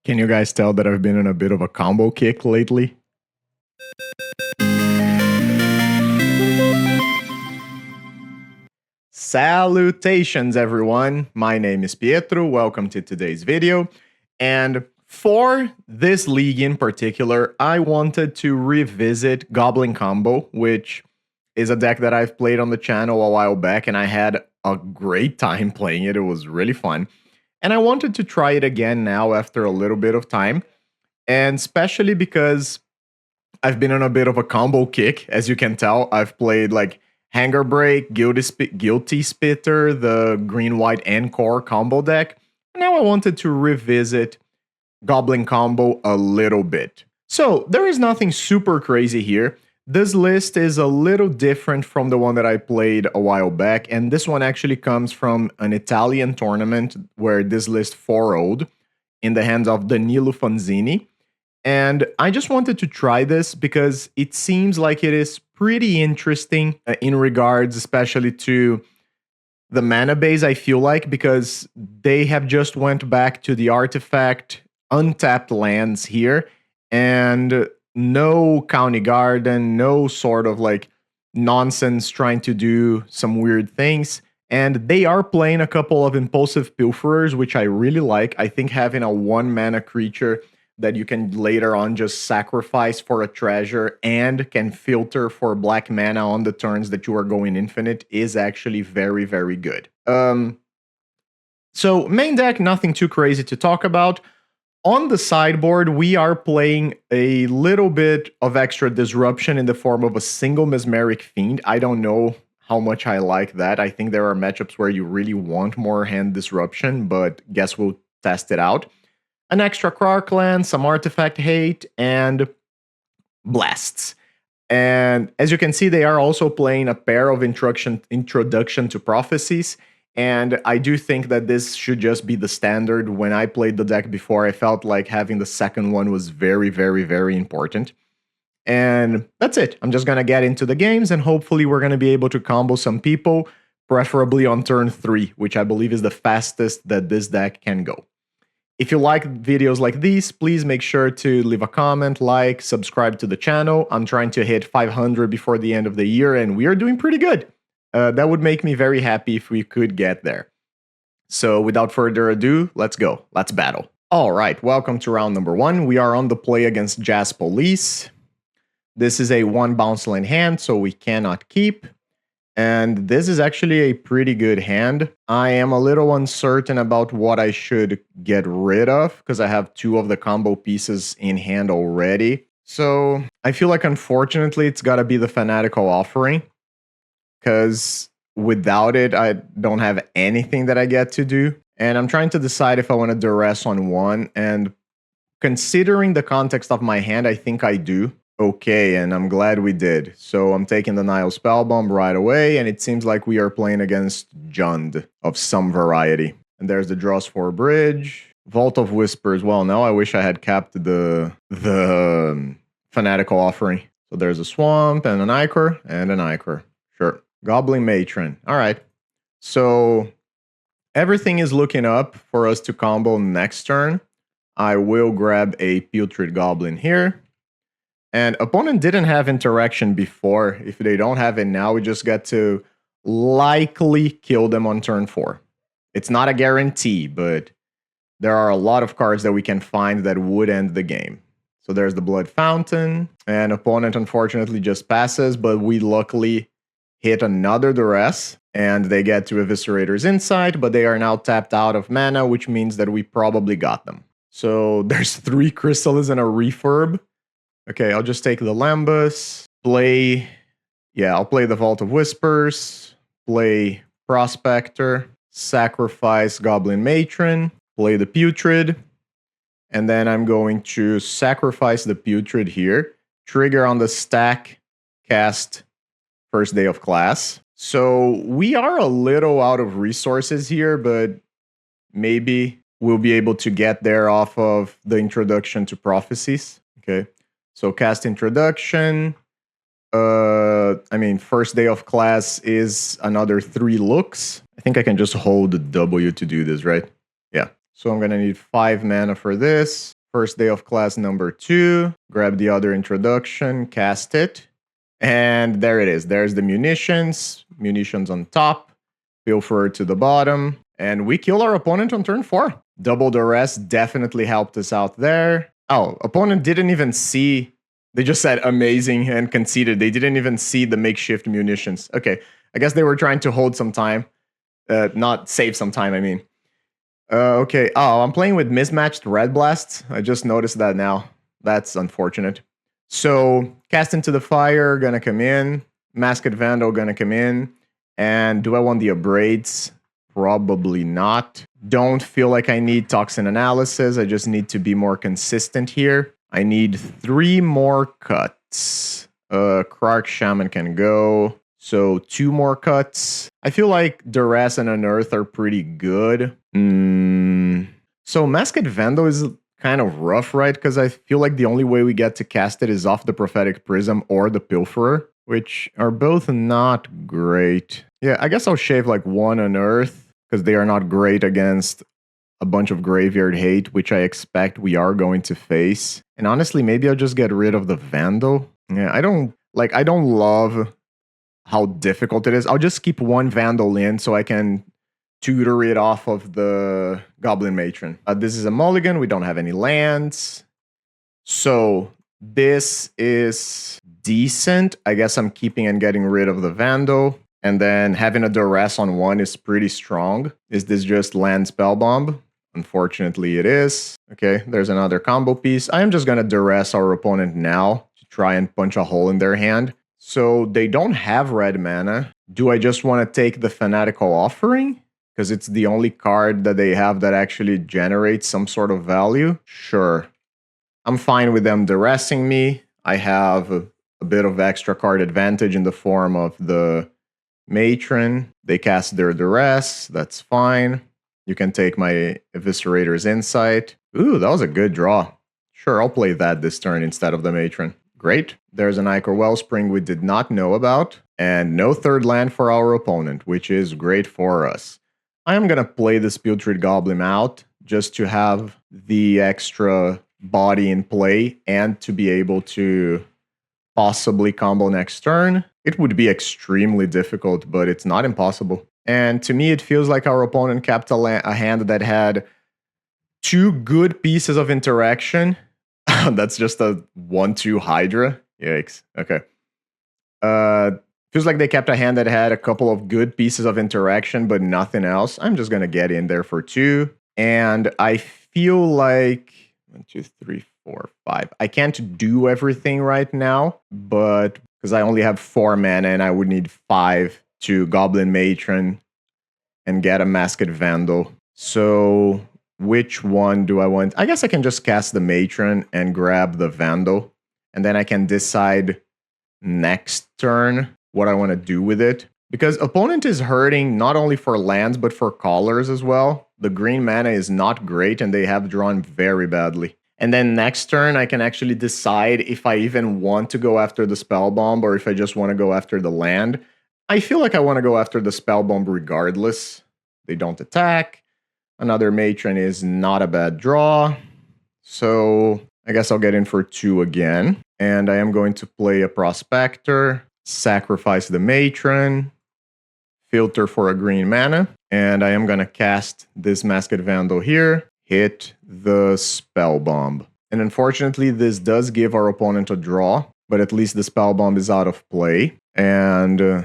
Can you guys tell that I've been in a bit of a combo kick lately? Salutations everyone, my name is Pietro, welcome to today's video, and for this league in particular, I wanted to revisit Goblin Combo, which is a deck that I've played on the channel a while back, and I had a great time playing it. It was really fun. And I wanted to try it again now after a little bit of time, and especially because I've been on a bit of a combo kick. As you can tell, I've played like Hanger Break, Guilty Spitter, the green, white, and core combo deck. And now I wanted to revisit Goblin Combo a little bit. So there is nothing super crazy here. This list is a little different from the one that I played a while back, and this one actually comes from an Italian tournament where this list 4-0'd in the hands of Danilo Fanzini. And I just wanted to try this because it seems like it is pretty interesting in regards especially to the mana base, I feel like, because they have just went back to the artifact untapped lands here, and no County Garden, no sort of like nonsense trying to do some weird things. And they are playing a couple of Impulsive Pilferers, which I really like. I think having a 1-mana creature that you can later on just sacrifice for a treasure and can filter for black mana on the turns that you are going infinite is actually very, very good. So main deck, nothing too crazy to talk about. On the sideboard, we are playing a little bit of extra disruption in the form of a single Mesmeric Fiend. I don't know how much I like that. I think there are matchups where you really want more hand disruption, but guess we'll test it out. An extra Krark-Land, some artifact hate, and blasts. And as you can see, they are also playing a pair of Introduction to Prophecies. And I do think that this should just be the standard. When I played the deck before, I felt like having the second one was very, very, very important. And that's it. I'm just going to get into the games, and hopefully we're going to be able to combo some people, preferably on turn 3, which I believe is the fastest that this deck can go. If you like videos like these, please make sure to leave a comment, like, subscribe to the channel. I'm trying to hit 500 before the end of the year, and we are doing pretty good. That would make me very happy if we could get there. So without further ado, let's go. Let's battle. All right, welcome to round number 1. We are on the play against Jazz Police. This is a 1 bounce land hand, so we cannot keep. And this is actually a pretty good hand. I am a little uncertain about what I should get rid of, because I have 2 of the combo pieces in hand already. So I feel like, unfortunately, it's got to be the Fanatical Offering, because without it, I don't have anything that I get to do. And I'm trying to decide if I want to duress on 1. And considering the context of my hand, I think I do. Okay, and I'm glad we did. So I'm taking the Nile Spellbomb right away, and it seems like we are playing against Jund of some variety. And there's the Draws 4 Bridge. Vault of Whispers. Well, now I wish I had capped the Fanatical Offering. So there's a Swamp, and an Ichor, and an Ichor. Sure. Goblin Matron. All right. So everything is looking up for us to combo next turn. I will grab a Putrid Goblin here. And opponent didn't have interaction before. If they don't have it now, we just get to likely kill them on turn 4. It's not a guarantee, but there are a lot of cards that we can find that would end the game. So there's the Blood Fountain, and opponent unfortunately just passes, but we luckily hit another duress, and they get to Eviscerator's Insight, but they are now tapped out of mana, which means that we probably got them. So there's 3 Chrysalis and a Refurb. Okay, I'll just take the Lambus, I'll play the Vault of Whispers, play Prospector, sacrifice Goblin Matron, play the Putrid, and then I'm going to sacrifice the Putrid here, trigger on the stack, cast First Day of Class. So we are a little out of resources here, but maybe we'll be able to get there off of the Introduction to Prophecies. Okay. So cast Introduction. First Day of Class is another 3 looks. I think I can just hold the W to do this, right? Yeah. So I'm going to need 5 mana for this. First day of class number 2. Grab the other introduction, cast it. And there it is. There's the munitions. Munitions on top. Pilfer to the bottom. And we kill our opponent on turn 4. Double the rest definitely helped us out there. Oh, opponent didn't even see. They just said amazing and conceded. They didn't even see the makeshift munitions. Okay, I guess they were trying to hold some time. Not save some time, I mean. Okay. Oh, I'm playing with mismatched red blasts. I just noticed that now. That's unfortunate. So, cast into the fire, gonna come in. Masked Vandal, gonna come in. And do I want the abrades? Probably not. Don't feel like I need toxin analysis. I just need to be more consistent here. I need 3 more cuts. Krark Shaman can go. So 2 more cuts. I feel like Duress and Unearth are pretty good. So Masked Vandal is kind of rough, right? Because I feel like the only way we get to cast it is off the Prophetic Prism or the Pilferer, which are both not great. Yeah, I guess I'll shave like 1 Unearth, because they are not great against a bunch of Graveyard Hate, which I expect we are going to face. And honestly, maybe I'll just get rid of the Vandal. Yeah, I don't love how difficult it is. I'll just keep 1 Vandal in so I can tutor it off of the Goblin Matron. This is a mulligan. We don't have any lands. So this is decent. I guess I'm keeping and getting rid of the Vandal. And then having a Duress on 1 is pretty strong. Is this just land Spellbomb? Unfortunately, it is. Okay, there's another combo piece. I am just going to Duress our opponent now to try and punch a hole in their hand. So they don't have red mana. Do I just want to take the Fanatical Offering? Because it's the only card that they have that actually generates some sort of value? Sure. I'm fine with them Duressing me. I have a bit of extra card advantage in the form of the Matron. They cast their Duress. That's fine. You can take my Eviscerator's Insight. Ooh, that was a good draw. Sure, I'll play that this turn instead of the Matron. Great. There's an Ichor Wellspring we did not know about. And no 3rd land for our opponent, which is great for us. I am going to play this Putrid Goblin out just to have the extra body in play and to be able to possibly combo next turn. It would be extremely difficult, but it's not impossible. And to me, it feels like our opponent kept a hand that had 2 good pieces of interaction. That's just a 1/2 Hydra. Yikes. Okay. Feels like they kept a hand that had a couple of good pieces of interaction, but nothing else. I'm just going to get in there for 2. And I feel like 1, 2, 3, 4, 5. I can't do everything right now, but because I only have 4 mana and I would need 5 to Goblin Matron and get a Masked Vandal. So which one do I want? I guess I can just cast the Matron and grab the Vandal, and then I can decide next turn what I want to do with it. Because opponent is hurting not only for lands, but for callers as well. The green mana is not great, and they have drawn very badly. And then next turn, I can actually decide if I even want to go after the Spellbomb or if I just want to go after the land. I feel like I want to go after the Spellbomb regardless. They don't attack. Another Matron is not a bad draw. So I guess I'll get in for 2 again. And I am going to play a Prospector, sacrifice the Matron, filter for a green mana, and I am going to cast this Masked Vandal here, hit the Spellbomb. And unfortunately, this does give our opponent a draw, but at least the Spellbomb is out of play, and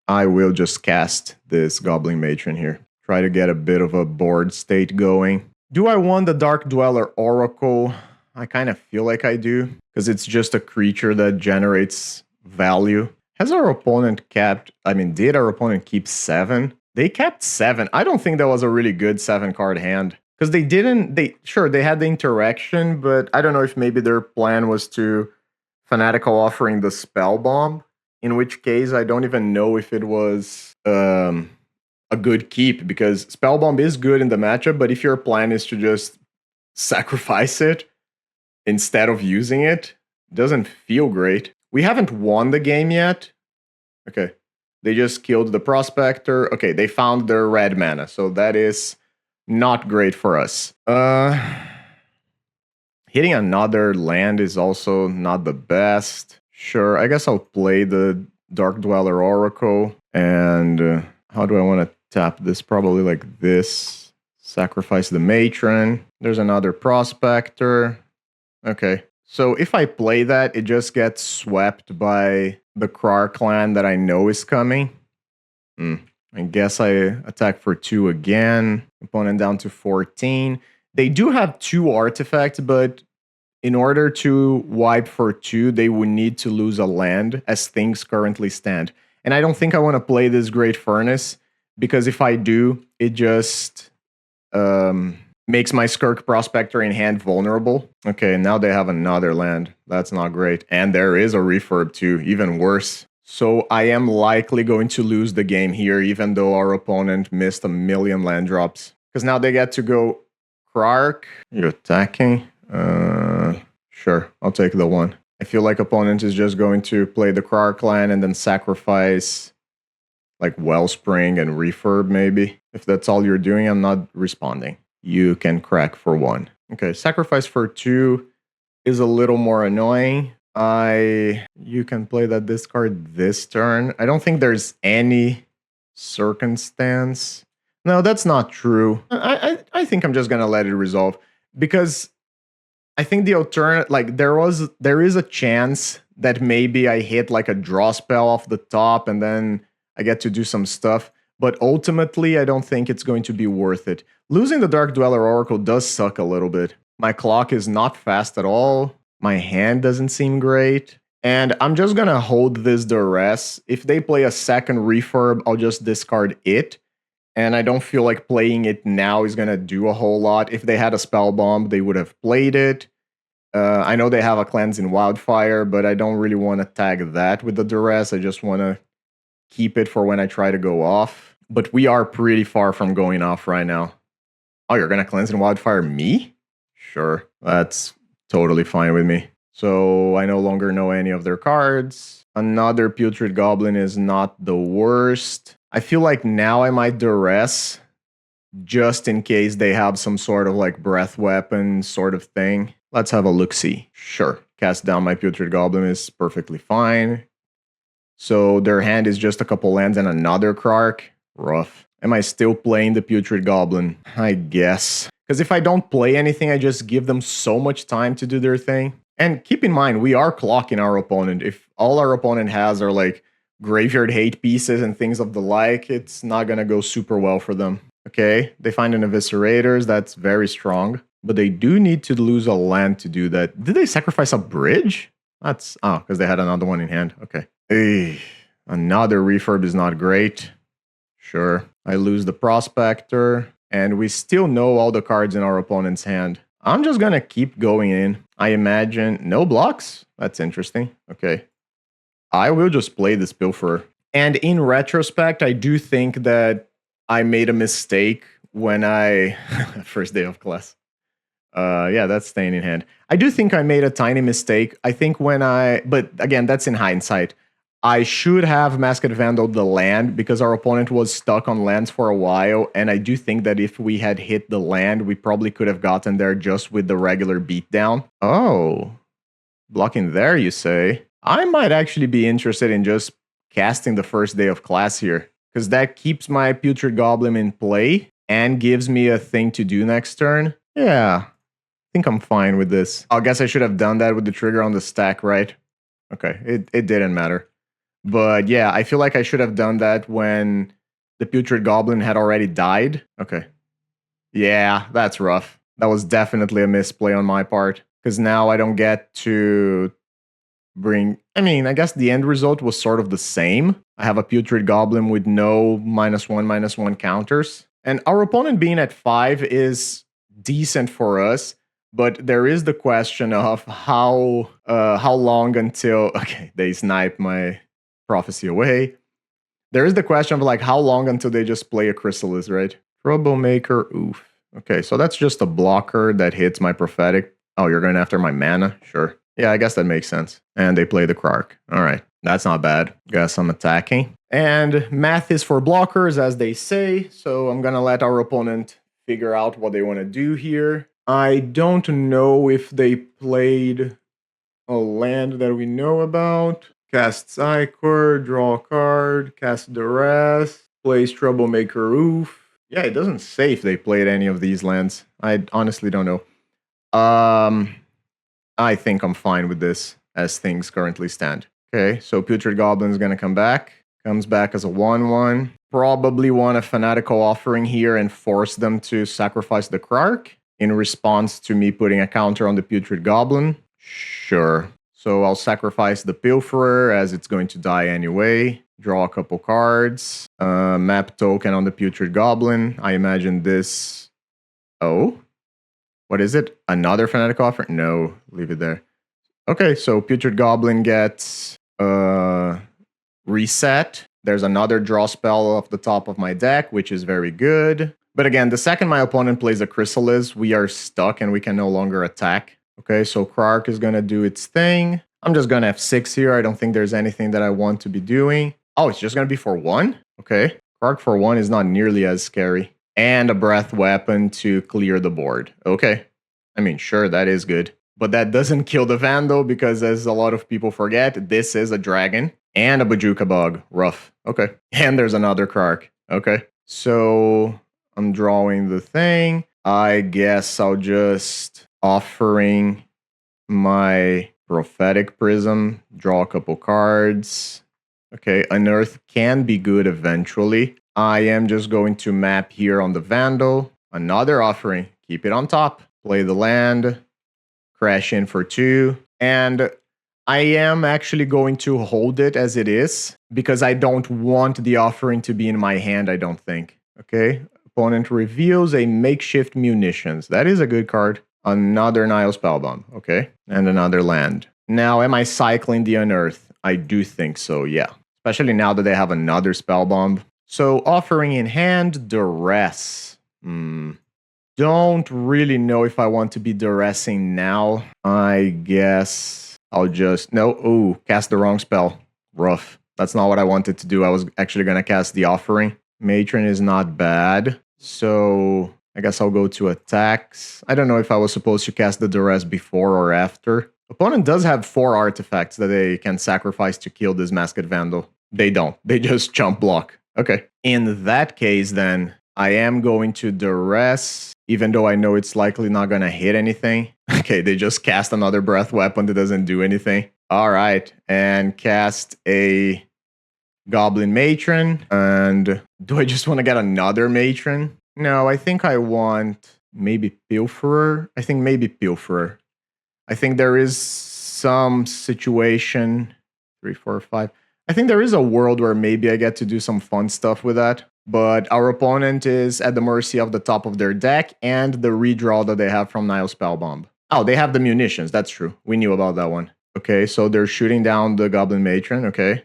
I will just cast this Goblin Matron here. Try to get a bit of a board state going. Do I want the Dark Dweller Oracle? I kind of feel like I do, because it's just a creature that generates value. Has our opponent did our opponent keep 7? They kept 7. I don't think that was a really good 7-card hand. Because they had the interaction, but I don't know if maybe their plan was to Fanatical Offering the Spellbomb, in which case I don't even know if it was a good keep, because Spellbomb is good in the matchup, but if your plan is to just sacrifice it instead of using it, it doesn't feel great. We haven't won the game yet. Okay. They just killed the Prospector. Okay, they found their red mana, so that is not great for us. Hitting another land is also not the best. Sure, I guess I'll play the Dark Dweller Oracle. And how do I want to tap this? Probably like this. Sacrifice the Matron. There's another Prospector. Okay. So if I play that, it just gets swept by the Krar clan that I know is coming. I guess I attack for 2 again. Opponent down to 14. They do have 2 artifacts, but in order to wipe for 2, they would need to lose a land as things currently stand. And I don't think I want to play this Great Furnace, because if I do, it just makes my Skirk Prospector in hand vulnerable. Okay, now they have another land. That's not great. And there is a refurb too, even worse. So I am likely going to lose the game here, even though our opponent missed a million land drops. Because now they get to go Krark. You're attacking? Sure, I'll take the 1. I feel like opponent is just going to play the Krark land and then sacrifice like Wellspring and Refurb maybe. If that's all you're doing, I'm not responding. You can crack for 1. Okay, sacrifice for 2 is a little more annoying. You can play that discard this turn. I don't think there's any circumstance. No, that's not true. I think I'm just gonna let it resolve, because I think the alternate, like there is a chance that maybe I hit like a draw spell off the top and then I get to do some stuff. But ultimately, I don't think it's going to be worth it. Losing the Dark Dweller Oracle does suck a little bit. My clock is not fast at all. My hand doesn't seem great. And I'm just going to hold this duress. If they play a second refurb, I'll just discard it. And I don't feel like playing it now is going to do a whole lot. If they had a Spell Bomb, they would have played it. I know they have a Cleanse in Wildfire, but I don't really want to tag that with the duress. I just want to keep it for when I try to go off. But we are pretty far from going off right now. Oh, you're going to Cleanse in Wildfire me? Sure, that's totally fine with me. So I no longer know any of their cards. Another Putrid Goblin is not the worst. I feel like now I might duress just in case they have some sort of like breath weapon sort of thing. Let's have a look-see. Sure, cast down my Putrid Goblin is perfectly fine. So their hand is just a couple lands and another Krark. Rough. Am I still playing the Putrid Goblin? I guess. Because if I don't play anything, I just give them so much time to do their thing. And keep in mind, we are clocking our opponent. If all our opponent has are like graveyard hate pieces and things of the like, it's not going to go super well for them. Okay, they find an Eviscerators. That's very strong. But they do need to lose a land to do that. Did they sacrifice a bridge? That's... oh, because they had another one in hand. Okay. Another refurb is not great. Sure. I lose the Prospector. And we still know all the cards in our opponent's hand. I'm just going to keep going in. I imagine... no blocks? That's interesting. Okay. I will just play this Pilferer. And in retrospect, I do think that I made a mistake when I... first day of class. Yeah, that's staying in hand. I do think I made a tiny mistake. I think when I... but again, that's in hindsight. I should have Masked Vandal the land because our opponent was stuck on lands for a while. And I do think that if we had hit the land, we probably could have gotten there just with the regular beatdown. Oh, blocking there, you say? I might actually be interested in just casting the first day of class here, because that keeps my Putrid Goblin in play and gives me a thing to do next turn. Yeah, I think I'm fine with this. I guess I should have done that with the trigger on the stack, right? Okay, it didn't matter. But yeah, I feel like I should have done that when the Putrid Goblin had already died. Okay. Yeah, that's rough. That was definitely a misplay on my part, because now I don't get to bring... I mean, I guess the end result was sort of the same. I have a Putrid Goblin with no -1/-1 counters. And our opponent being at 5 is decent for us, but there is the question of how long until... okay, they snipe my Prophecy away. There is the question of like how long until they just play a Chrysalis, right? Troublemaker, oof. Okay, so that's just a blocker that hits my Prophetic. Oh, you're going after my mana? Sure. Yeah, I guess that makes sense. And they play the Krark. All right, that's not bad. Guess I'm attacking. And math is for blockers, as they say. So I'm going to let our opponent figure out what they want to do here. I don't know if they played a land that we know about. Cast Psychor, draw a card, cast Duress, plays Troublemaker Roof. Yeah, it doesn't say if they played any of these lands. I honestly don't know. I think I'm fine with this as things currently stand. Okay, so Putrid Goblin's gonna come back. Comes back as a 1/1. Probably want a Fanatical Offering here and force them to sacrifice the Krark in response to me putting a counter on the Putrid Goblin. Sure. So I'll sacrifice the Pilferer as it's going to die anyway. Draw a couple cards. Map token on the Putrid Goblin. I imagine this... Oh? What is it? Another Fanatical Offering? No, leave it there. Okay, so Putrid Goblin gets reset. There's another draw spell off the top of my deck, which is very good. But again, the second my opponent plays a Chrysalis, we are stuck and we can no longer attack. Okay, so Krark is going to do its thing. I'm just going to F6 here. I don't think there's anything that I want to be doing. Oh, it's just going to be for 1? Okay. Krark for 1 is not nearly as scary. And a Breath Weapon to clear the board. Okay. I mean, sure, that is good. But that doesn't kill the Vandal because, as a lot of people forget, this is a dragon and a Bajuka Bug. Rough. Okay. And there's another Krark. Okay. So I'm drawing the thing. I guess I'll just offering my Prophetic Prism, draw a couple cards. Okay, Unearth can be good eventually. I am just going to map here on the Vandal. Another offering. Keep it on top. Play the land. Crash in for 2. And I am actually going to hold it as it is because I don't want the offering to be in my hand, I don't think. Okay, opponent reveals a Makeshift Munitions. That is a good card. Another Nile Spellbomb. Okay, and another land. Now, am I cycling the Unearth? I do think so, yeah. Especially now that they have another Spellbomb. So, offering in hand, Duress. Don't really know if I want to be Duressing now. I guess I'll just... No, ooh, cast the wrong spell. Rough. That's not what I wanted to do. I was actually going to cast the offering. Matron is not bad. So, I guess I'll go to attacks. I don't know if I was supposed to cast the Duress before or after. Opponent does have 4 artifacts that they can sacrifice to kill this Masked Vandal. They don't. They just chump block. Okay. In that case, then, I am going to Duress, even though I know it's likely not going to hit anything. Okay, they just cast another Breath Weapon that doesn't do anything. All right. And cast a Goblin Matron. And do I just want to get another Matron? No, I think I want maybe Pilferer. I think maybe Pilferer. I think there is some situation, 3, 4, 5. I think there is a world where maybe I get to do some fun stuff with that. But our opponent is at the mercy of the top of their deck and the redraw that they have from Nile Spellbomb. Oh, they have the munitions. That's true. We knew about that one. Okay, so they're shooting down the Goblin Matron. Okay.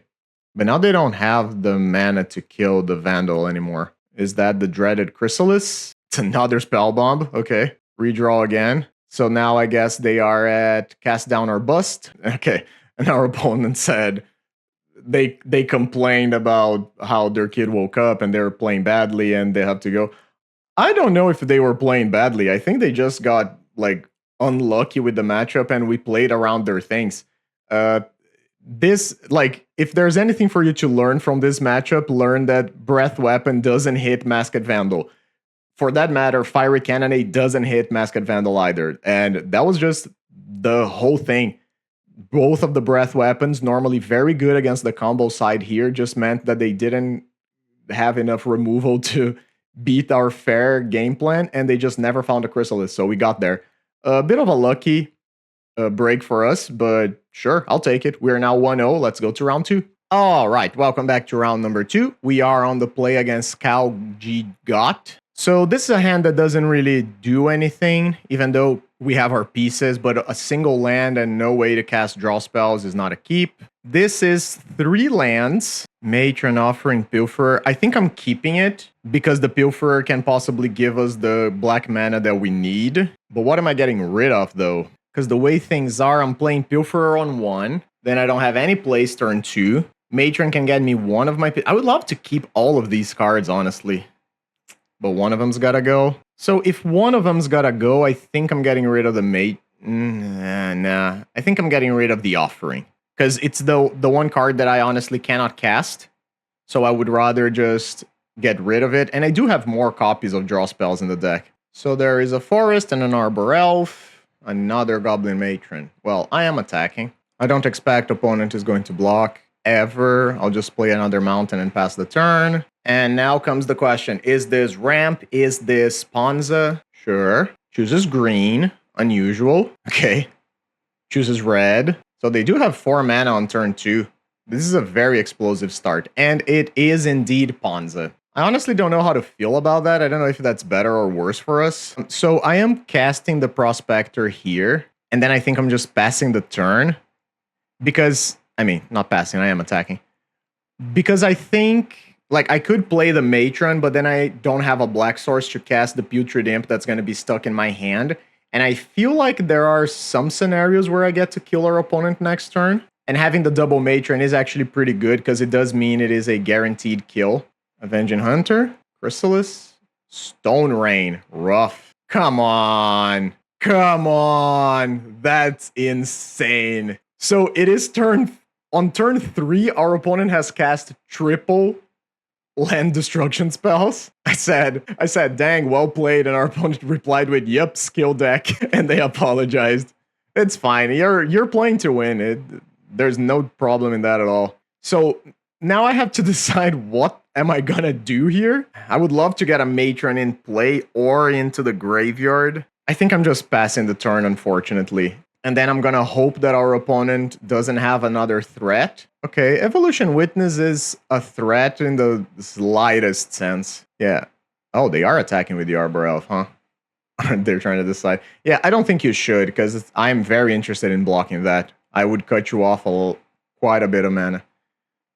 But now they don't have the mana to kill the Vandal anymore. Is that the dreaded Chrysalis? It's another Spellbomb. Okay. Redraw again. So now I guess they are at Cast Down or Bust. Okay. And our opponent said they complained about how their kid woke up and they were playing badly and they have to go. I don't know if they were playing badly. I think they just got like unlucky with the matchup and we played around their things. This, like, if there's anything for you to learn from this matchup, learn that Breath Weapon doesn't hit Masked Vandal. For that matter, Fiery Cannonade doesn't hit Masked Vandal either. And that was just the whole thing. Both of the Breath Weapons, normally very good against the combo side here, just meant that they didn't have enough removal to beat our fair game plan, and they just never found a Chrysalis, so we got there. A bit of a lucky break for us, but sure, I'll take it. We're now 1-0. Let's go to round 2. All right, welcome back to round number 2. We are on the play against Kallgot. So this is a hand that doesn't really do anything, even though we have our pieces, but a single land and no way to cast draw spells is not a keep. This is 3 lands. Matron, Offering, Pilferer. I think I'm keeping it because the Pilferer can possibly give us the black mana that we need. But what am I getting rid of, though? Because the way things are, I'm playing Pilferer on 1. Then I don't have any plays turn 2. Matron can get me one of my... I would love to keep all of these cards, honestly. But one of them's gotta go. So if one of them's gotta go, I think I'm getting rid of the mate. Nah. I think I'm getting rid of the offering. Because it's the one card that I honestly cannot cast. So I would rather just get rid of it. And I do have more copies of draw spells in the deck. So there is a forest and an arbor elf. Another goblin matron. Well, I am attacking. I don't expect opponent is going to block ever. I'll just play another mountain and pass the turn. And now comes the question. Is this ramp? Is this Ponza? Sure. Chooses green. Unusual. Okay. Chooses red. So they do have 4 mana on turn 2. This is a very explosive start. And it is indeed Ponza. I honestly don't know how to feel about that. I don't know if that's better or worse for us. So I am casting the Prospector here. And then I think I'm just passing the turn. Because, I mean, not passing, I am attacking. Because I think, like, I could play the Matron, but then I don't have a black source to cast the Putrid Imp that's going to be stuck in my hand. And I feel like there are some scenarios where I get to kill our opponent next turn. And having the double Matron is actually pretty good, because it does mean it is a guaranteed kill. Avenging Hunter, Chrysalis, Stone Rain, rough. Come on. Come on. That's insane. So it is on turn 3, our opponent has cast triple land destruction spells. I said, dang, well played, and our opponent replied with, yep, skill deck, and they apologized. It's fine. You're playing to win. There's no problem in that at all. So now I have to decide what am I gonna do here. I would love to get a matron in play or into the graveyard. I think I'm just passing the turn, unfortunately. And then I'm gonna hope that our opponent doesn't have another threat. Okay, Evolution Witness is a threat in the slightest sense. Yeah. Oh, they are attacking with the Arbor Elf, huh? They're trying to decide. Yeah, I don't think you should, because I'm very interested in blocking that. I would cut you off quite a bit of mana.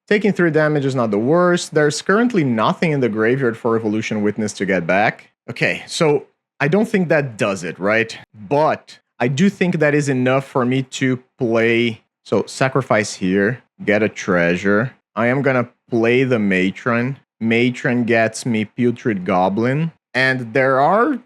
Taking 3 damage is not the worst. There's currently nothing in the graveyard for Evolution Witness to get back. Okay, so I don't think that does it, right? But I do think that is enough for me to play. So sacrifice here, get a treasure. I am gonna play the Matron. Matron gets me Putrid Goblin. And there are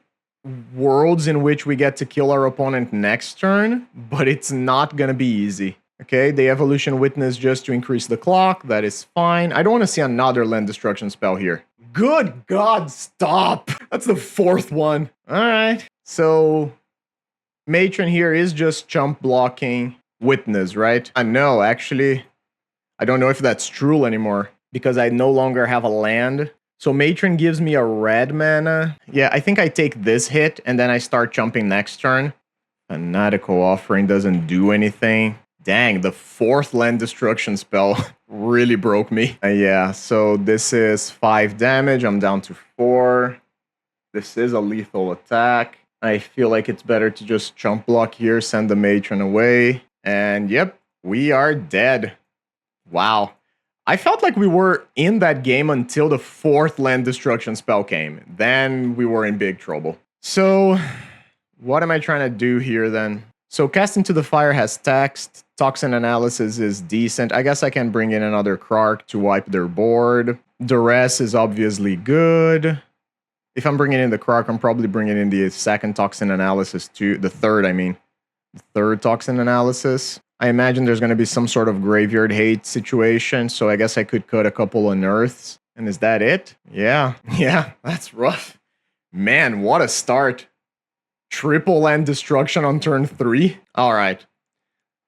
worlds in which we get to kill our opponent next turn, but it's not gonna be easy. Okay, the Evolution Witness just to increase the clock. That is fine. I don't want to see another land destruction spell here. Good God, stop! That's the 4th one. All right, so Matron here is just chump blocking Witness, right? No, actually, I don't know if that's true anymore, because I no longer have a land. So Matron gives me a red mana. Yeah, I think I take this hit, and then I start jumping next turn. Fanatical Offering doesn't do anything. Dang, the 4th land destruction spell really broke me. Yeah, so this is 5 damage. I'm down to 4. This is a lethal attack. I feel like it's better to just chump block here, send the Matron away. And yep, we are dead. Wow. I felt like we were in that game until the 4th land destruction spell came. Then we were in big trouble. So what am I trying to do here then? So Cast into the Fire has text. Toxin Analysis is decent. I guess I can bring in another Krark to wipe their board. Duress is obviously good. If I'm bringing in the Krark, I'm probably bringing in the 2nd Toxin Analysis too. The 3rd, I mean. The 3rd Toxin Analysis. I imagine there's going to be some sort of graveyard hate situation, so I guess I could cut a couple unearths. And is that it? Yeah, that's rough. Man, what a start. Triple land destruction on turn 3. All right.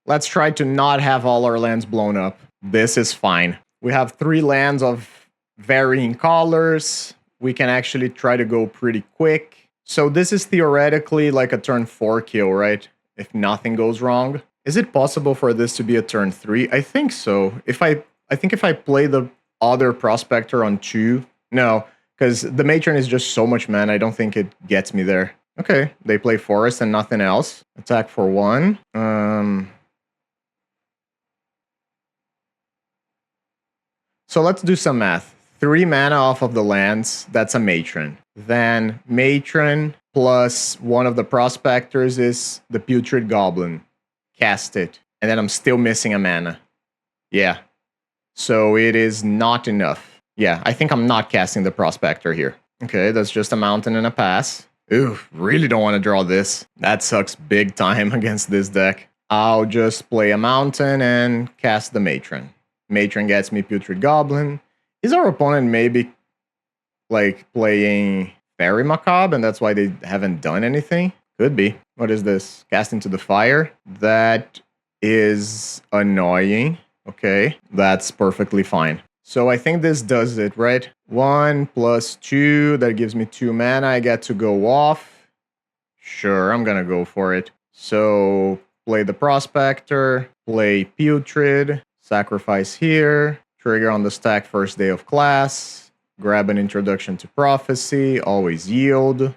Let's try to not have all our lands blown up. This is fine. We have 3 lands of varying colors. We can actually try to go pretty quick. So this is theoretically like a turn 4 kill, right? If nothing goes wrong. Is it possible for this to be a turn 3? I think so. I think if I play the other Prospector on 2. No, because the Matron is just so much mana. I don't think it gets me there. Okay, they play Forest and nothing else. Attack for 1. So let's do some math. 3 mana off of the lands, that's a Matron. Then Matron plus one of the Prospectors is the Putrid Goblin. Cast it. And then I'm still missing a mana. Yeah. So it is not enough. Yeah, I think I'm not casting the Prospector here. Okay, that's just a mountain and a pass. Ooh, really don't want to draw this. That sucks big time against this deck. I'll just play a mountain and cast the Matron. Matron gets me Putrid Goblin. Is our opponent maybe like playing Fairy Macabre and that's why they haven't done anything? Could be. What is this? Cast into the fire? That is annoying. Okay, that's perfectly fine. So I think this does it, right? 1 plus 2, that gives me 2 mana. I get to go off. Sure, I'm gonna go for it. So play the Prospector, play Putrid, sacrifice here, trigger on the stack first day of class, grab an Introduction to Prophecy, always yield.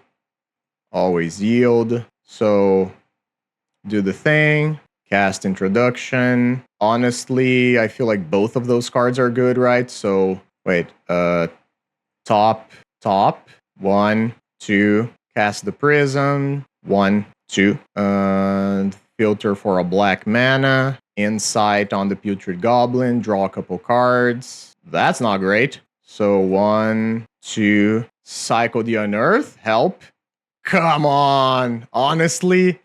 Always yield. So do the thing. Cast Introduction. Honestly, I feel like both of those cards are good, right? So, wait. Top. 1, 2. Cast the Prism. 1, 2. Filter for a black mana. Insight on the Putrid Goblin. Draw a couple cards. That's not great. So, 1, 2. Cycle the Unearth. Help. Come on. Honestly,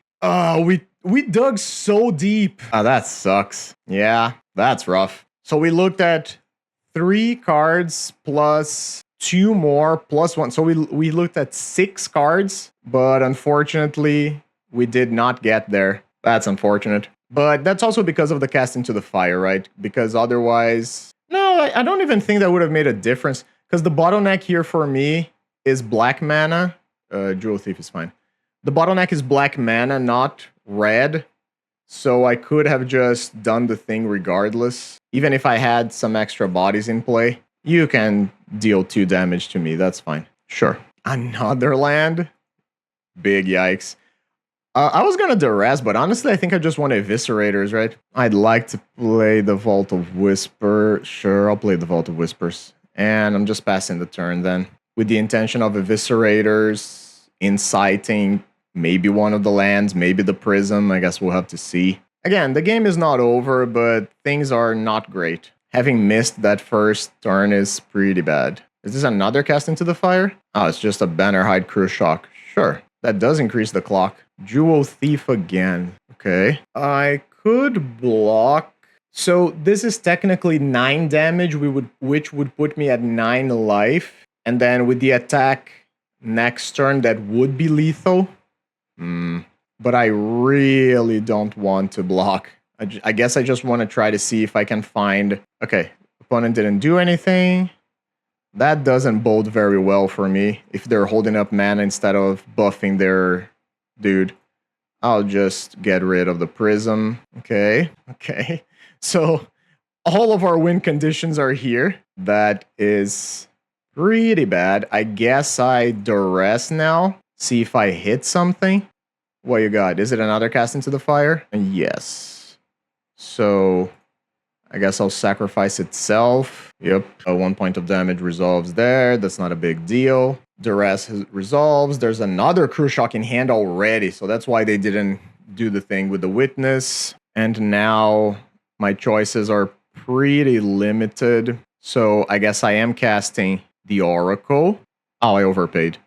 we dug so deep. That sucks. Yeah, that's rough. So we looked at 3 cards plus 2 more plus 1. So we looked at 6 cards, but unfortunately, we did not get there. That's unfortunate. But that's also because of the cast into the fire, right? Because otherwise, no, I don't even think that would have made a difference. Because the bottleneck here for me is black mana. Jewel Thief is fine. The bottleneck is black mana, not red. So I could have just done the thing regardless. Even if I had some extra bodies in play, you can deal 2 damage to me. That's fine. Sure. Another land? Big yikes. I was gonna duress, but honestly, I think I just want Eviscerators, right? I'd like to play the Vault of Whisper. Sure, I'll play the Vault of Whispers. And I'm just passing the turn then. With the intention of Eviscerators, inciting maybe one of the lands, maybe the Prism. I guess we'll have to see. Again, the game is not over, but things are not great. Having missed that first turn is pretty bad. Is this another cast into the fire? Oh, it's just a Bannerhide Crew Shock. Sure, that does increase the clock. Jewel Thief again. Okay. I could block. So this is technically 9 damage, which would put me at 9 life. And then with the attack next turn, that would be lethal. But I really don't want to block. I guess I just want to try to see if I can find... Okay, opponent didn't do anything. That doesn't bode very well for me. If they're holding up mana instead of buffing their dude. I'll just get rid of the Prism. Okay. So all of our win conditions are here. That is pretty bad. I guess I duress now. See if I hit something. What you got? Is it another cast into the fire? Yes. So I guess I'll sacrifice itself. Yep. 1 point of damage resolves there. That's not a big deal. Duress resolves. There's another Crew Shock in hand already. So that's why they didn't do the thing with the Witness. And now my choices are pretty limited. So I guess I am casting the Oracle. Oh, I overpaid.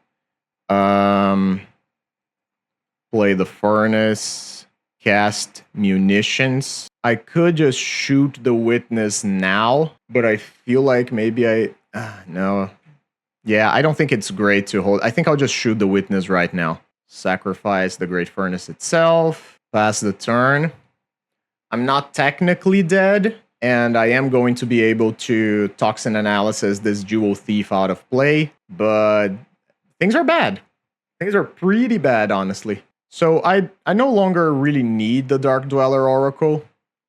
Play the Furnace. Cast Munitions. I could just shoot the Witness now, but I feel like maybe no. Yeah, I don't think it's great to hold. I think I'll just shoot the Witness right now. Sacrifice the Great Furnace itself. Pass the turn. I'm not technically dead, and I am going to be able to Toxin Analysis this Jewel Thief out of play, but things are bad. Things are pretty bad, honestly. So I no longer really need the Dark Dweller Oracle,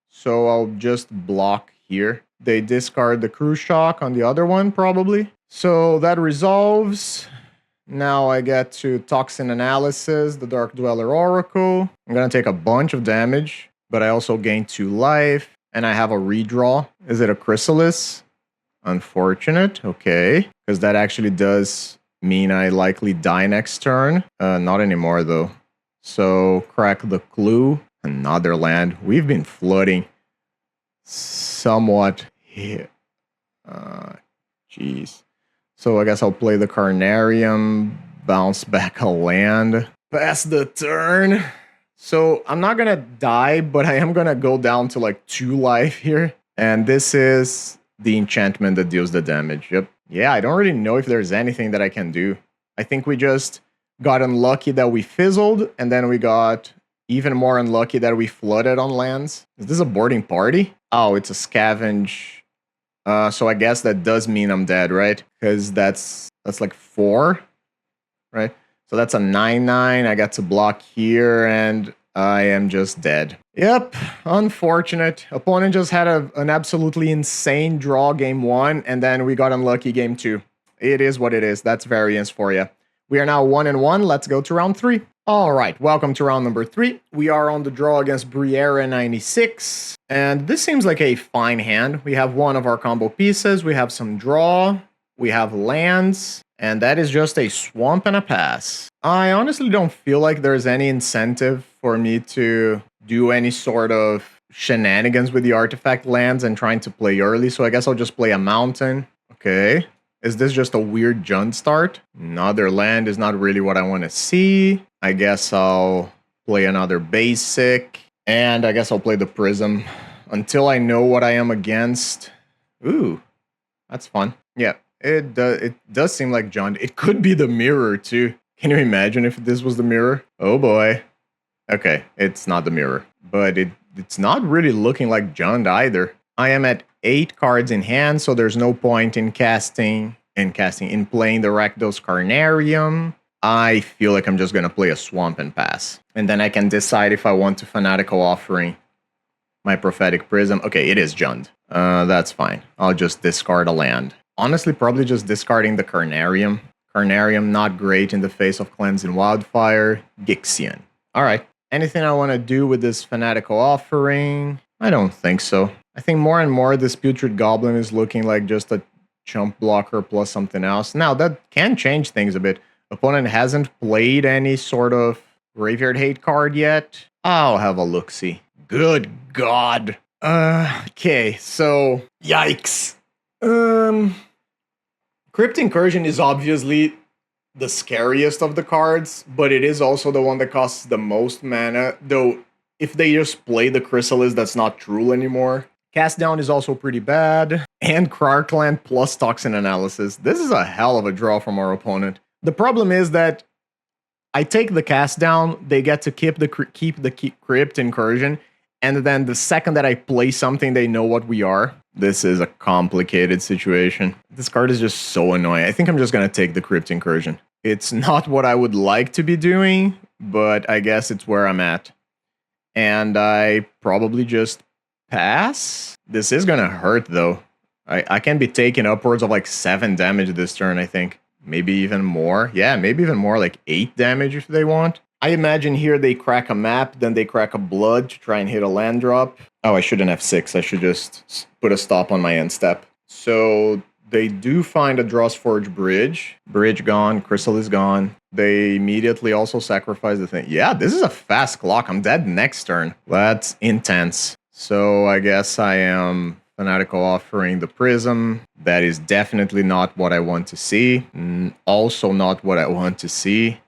so I'll just block here. They discard the Crew Shock on the other one, probably. So that resolves. Now I get to Toxin Analysis, the Dark Dweller Oracle. I'm going to take a bunch of damage, but I also gain 2 life, and I have a redraw. Is it a Chrysalis? Unfortunate. Okay, because that actually does mean I likely die next turn. Not anymore, though. So, crack the clue. Another land. We've been flooding somewhat here. Jeez. So, I guess I'll play the Carnarium. bounce back a land. Pass the turn. So I'm not gonna die, but I am gonna go down to like 2 life here. And this is the enchantment that deals the damage. Yep. Yeah, I don't really know if there's anything that I can do. I think we just got unlucky that we fizzled, and then we got even more unlucky that we flooded on lands. Is this a boarding party? Oh, it's a scavenge. So I guess that does mean I'm dead, right? Because that's like 4, right? So that's a 9/9. I got to block here, and I am just dead. Yep, unfortunate. Opponent just had an absolutely insane draw game 1, and then we got unlucky game 2. It is what it is. That's variance for you. We are now 1-1. Let's go to round 3. All right, welcome to round number 3. We are on the draw against Briera 96, and this seems like a fine hand. We have one of our combo pieces. We have some draw. We have lands. And that is just a swamp and a pass. I honestly don't feel like there's any incentive for me to do any sort of shenanigans with the artifact lands and trying to play early, so I guess I'll just play a mountain. Okay. Is this just a weird Jund start? Another land is not really what I want to see. I guess I'll play another basic, and I guess I'll play the Prism until I know what I am against. Ooh, that's fun. Yeah. It does seem like Jund. It could be the mirror, too. Can you imagine if this was the mirror? Oh, boy. Okay, it's not the mirror. But it's not really looking like Jund either. I am at 8 cards in hand, so there's no point in playing the Rakdos Carnarium. I feel like I'm just going to play a Swamp and pass. And then I can decide if I want to Fanatical Offering my Prophetic Prism. Okay, it is Jund. That's fine. I'll just discard a land. Honestly, probably just discarding the Carnarium. Carnarium, not great in the face of Cleansing Wildfire. Gixian. Alright. Anything I want to do with this Fanatical Offering? I don't think so. I think more and more this Putrid Goblin is looking like just a chump blocker plus something else. Now, that can change things a bit. Opponent hasn't played any sort of Graveyard Hate card yet. I'll have a look-see. Good God. Okay, so... Yikes. Crypt Incursion is obviously the scariest of the cards, but it is also the one that costs the most mana, though if they just play the Chrysalis, that's not true anymore. Cast Down is also pretty bad, and Krarkland plus Toxin Analysis. This is a hell of a draw from our opponent. The problem is that I take the Cast Down, they get to keep the Crypt Incursion, and then the second that I play something, they know what we are. This is a complicated situation. This card is just so annoying. I think I'm just going to take the Crypt Incursion. It's not what I would like to be doing, but I guess it's where I'm at. And I probably just pass? This is going to hurt, though. I can be taking upwards of like 7 damage this turn, I think. Maybe even more. Yeah, maybe even more, like 8 damage if they want. I imagine here they crack a map, then they crack a blood to try and hit a land drop. Oh, I shouldn't have 6. I should just put a stop on my end step. So they do find a Drossforge Bridge. Bridge gone, Crystal is gone. They immediately also sacrifice the thing. Yeah, this is a fast clock. I'm dead next turn. That's intense. So I guess I am Fanatical Offering the Prism. That is definitely not what I want to see. Also not what I want to see.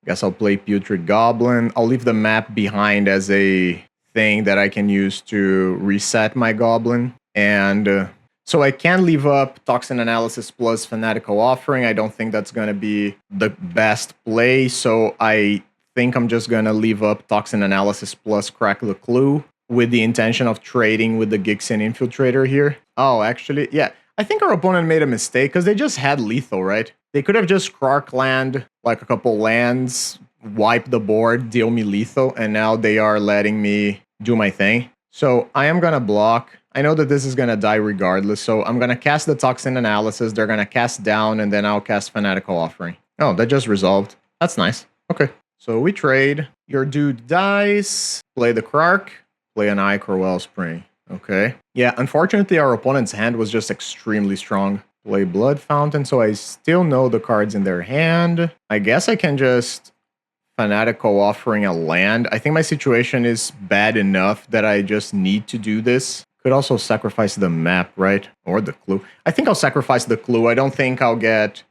Guess I'll play Putrid Goblin. I'll leave the map behind as a thing that I can use to reset my Goblin. And so I can leave up Toxin Analysis plus Fanatical Offering. I don't think that's going to be the best play. So I think I'm just going to leave up Toxin Analysis plus Crack the Clue with the intention of trading with the Gixian Infiltrator here. Oh, actually, yeah. I think our opponent made a mistake because they just had lethal, right? They could have just Krarkland like a couple lands, wipe the board, deal me lethal, and now they are letting me do my thing. So I am going to block. I know that this is going to die regardless, so I'm going to cast the Toxin Analysis. They're going to cast down, and then I'll cast Fanatical Offering. Oh, that just resolved. That's nice. Okay. So we trade. Your dude dies. Play the Krark. Play an Ichor Wellspring. Okay. Yeah, unfortunately, our opponent's hand was just extremely strong. Play Blood Fountain, so I still know the cards in their hand. I guess I can just Fanatical Offering a land. I think my situation is bad enough that I just need to do this. Could also sacrifice the map, right? Or the clue. I think I'll sacrifice the clue. I don't think I'll get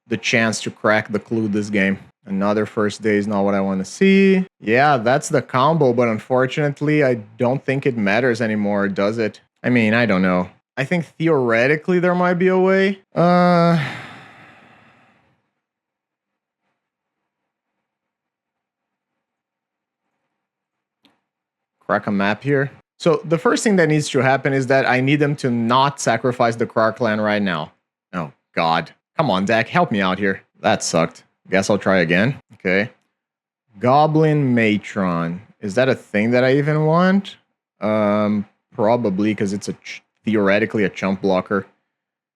the chance to crack the clue this game. Another first day is not what I want to see. Yeah, that's the combo, but unfortunately, I don't think it matters anymore, does it? I mean, I don't know. I think theoretically there might be a way. Crack a map here. So the first thing that needs to happen is that I need them to not sacrifice the Krark land right now. Oh, God. Come on, Deck. Help me out here. That sucked. Guess I'll try again. Okay. Goblin Matron. Is that a thing that I even want? Probably, because it's theoretically a chump blocker.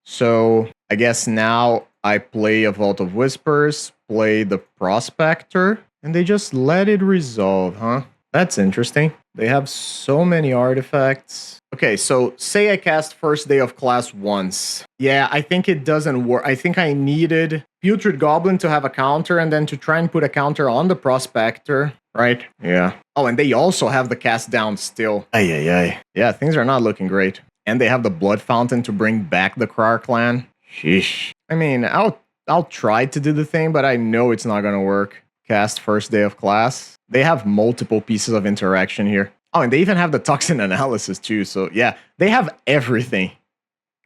So I guess now I play a Vault of Whispers, play the Prospector, and they just let it resolve, huh? That's interesting. They have so many artifacts. Okay, so say I cast first day of class once. Yeah, I think it doesn't work. I think I needed Putrid Goblin to have a counter and then to try and put a counter on the Prospector, right? Yeah. Oh, and they also have the cast down still. Ay, ay, ay. Yeah, things are not looking great. And they have the Blood Fountain to bring back the Krark clan. Sheesh. I mean, I'll try to do the thing, but I know it's not gonna work. Cast first day of class. They have multiple pieces of interaction here. Oh, and they even have the toxin analysis too. So yeah, they have everything.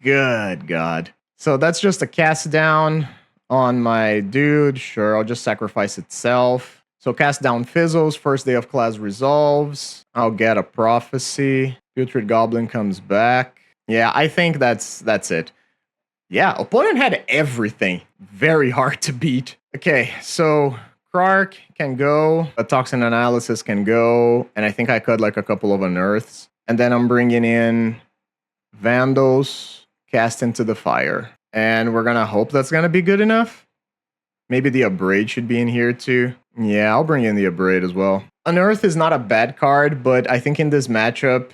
Good God. So that's just a cast down on my dude. Sure, I'll just sacrifice itself. So cast down fizzles. First day of class resolves. I'll get a prophecy. Putrid Goblin comes back. Yeah, I think that's it. Yeah, opponent had everything. Very hard to beat. Okay, so Krark can go, a Toxin Analysis can go, and I think I cut like a couple of Unearths. And then I'm bringing in Vandals, Cast into the Fire. And we're gonna hope that's gonna be good enough. Maybe the Abrade should be in here too. Yeah, I'll bring in the Abrade as well. Unearth is not a bad card, but I think in this matchup,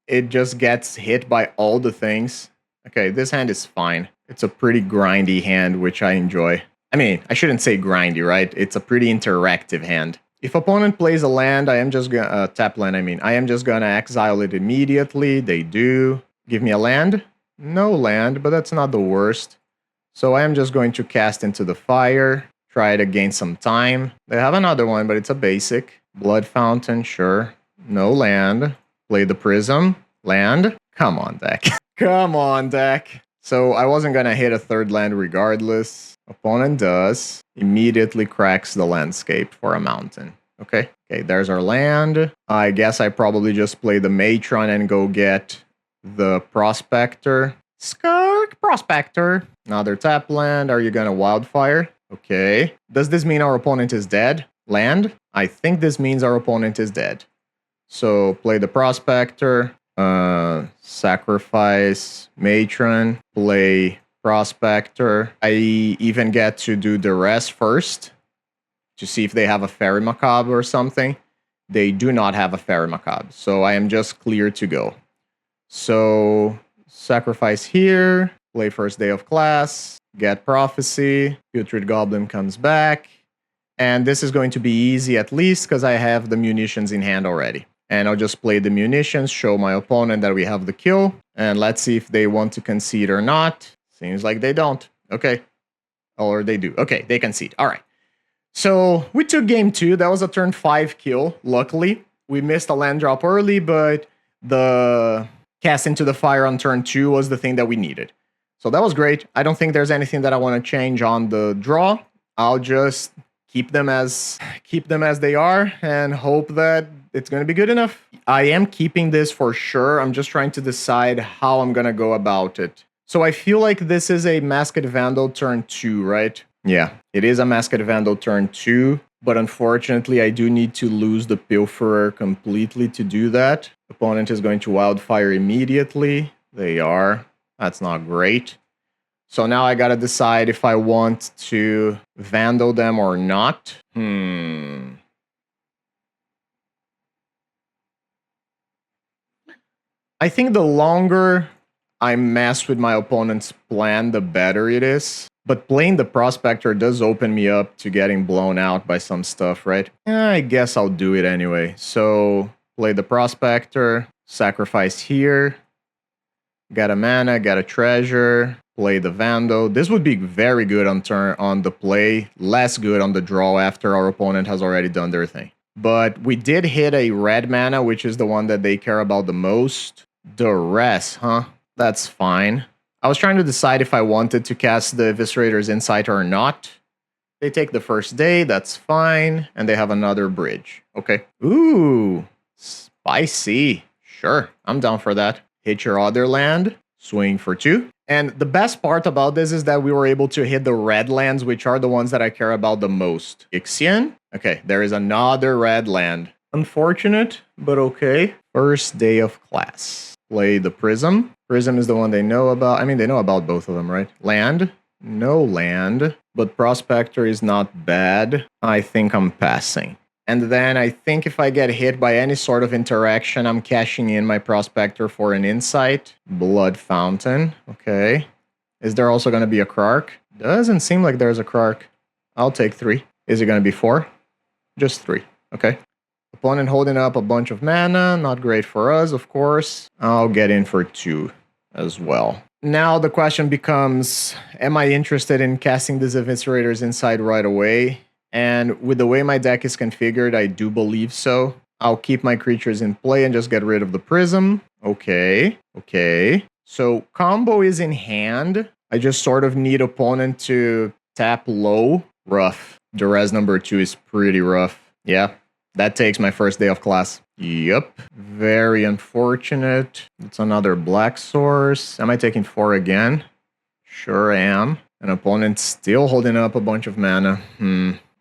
it just gets hit by all the things. Okay, this hand is fine. It's a pretty grindy hand, which I enjoy. I mean, I shouldn't say grindy, right? It's a pretty interactive hand. If opponent plays a land, I am just gonna tap land. I am just gonna exile it immediately. They do. Give me a land? No land, but that's not the worst. So I am just going to cast into the fire. Try to gain some time. They have another one, but it's a basic. Blood Fountain, sure. No land. Play the Prism. Land. Come on, deck. Come on, deck. So I wasn't gonna hit a third land regardless. Opponent does. Immediately cracks the landscape for a mountain. Okay, there's our land. I guess I probably just play the Matron and go get the Prospector. Skirk Prospector. Another tap land. Are you gonna Wildfire? Okay. Does this mean our opponent is dead? Land? I think this means our opponent is dead. So play the Prospector. Sacrifice Matron. Play Prospector. I even get to do the rest first to see if they have a Fairy Macabre or something. They do not have a Fairy Macabre, so I am just clear to go. So sacrifice here, play first day of class, get Prophecy, Putrid Goblin comes back, and this is going to be easy at least because I have the munitions in hand already. And I'll just play the munitions, show my opponent that we have the kill, and let's see if they want to concede or not. Seems like they don't. Okay. Or they do. Okay, they concede. All right. So we took game 2. That was a turn 5 kill, luckily. We missed a land drop early, but the cast into the fire on turn 2 was the thing that we needed. So that was great. I don't think there's anything that I want to change on the draw. I'll just keep them as they are and hope that it's going to be good enough. I am keeping this for sure. I'm just trying to decide how I'm going to go about it. So I feel like this is a Masked Vandal turn 2, right? Yeah, it is a Masked Vandal turn 2, but unfortunately I do need to lose the Pilferer completely to do that. Opponent is going to Wildfire immediately. They are. That's not great. So now I gotta decide if I want to Vandal them or not. I think the longer I mess with my opponent's plan, the better it is. But playing the Prospector does open me up to getting blown out by some stuff, right? I guess I'll do it anyway. So play the Prospector, sacrifice here. Got a mana, got a treasure. Play the Vandal. This would be very good on turn on the play, less good on the draw after our opponent has already done their thing. But we did hit a red mana, which is the one that they care about the most. Duress, huh? That's fine. I was trying to decide if I wanted to cast the Eviscerator's Insight or not. They take the first day, that's fine. And they have another bridge. Okay. Ooh, spicy. Sure, I'm down for that. Hit your other land, swing for 2. And the best part about this is that we were able to hit the red lands, which are the ones that I care about the most. Ixion? Okay, there is another red land. Unfortunate, but okay. First day of class. Play the Prism. Prism is the one they know about. I mean, they know about both of them, right? Land? No land. But Prospector is not bad. I think I'm passing. And then I think if I get hit by any sort of interaction, I'm cashing in my Prospector for an Insight. Blood Fountain. Okay. Is there also going to be a Krark? Doesn't seem like there's a Krark. I'll take 3. Is it going to be 4? Just 3. Okay. Opponent holding up a bunch of mana. Not great for us, of course. I'll get in for 2 as well. Now the question becomes, am I interested in casting this Eviscerator's Insight right away? And with the way my deck is configured, I do believe so. I'll keep my creatures in play and just get rid of the Prism. Okay, okay. So combo is in hand. I just sort of need opponent to tap low. Rough. Duress number 2 is pretty rough. Yeah, that takes my first day of class. Yep. Very unfortunate. It's another black source. Am I taking 4 again? Sure am. An opponent still holding up a bunch of mana.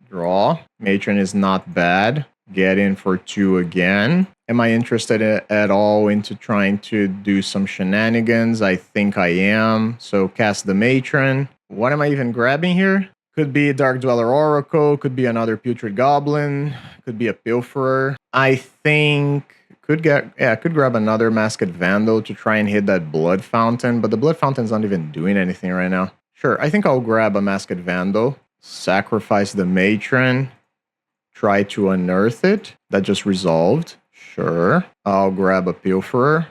Draw. Matron is not bad. Get in for 2 again. Am I interested at all into trying to do some shenanigans? I think I am. So cast the Matron. What am I even grabbing here? Could be Dark Dweller Oracle. Could be another Putrid Goblin. Could be a Pilferer. I think could grab another Masked Vandal to try and hit that Blood Fountain. But the Blood Fountain's not even doing anything right now. Sure, I think I'll grab a Masked Vandal. Sacrifice the Matron. Try to unearth it. That just resolved. Sure. I'll grab a Pilferer.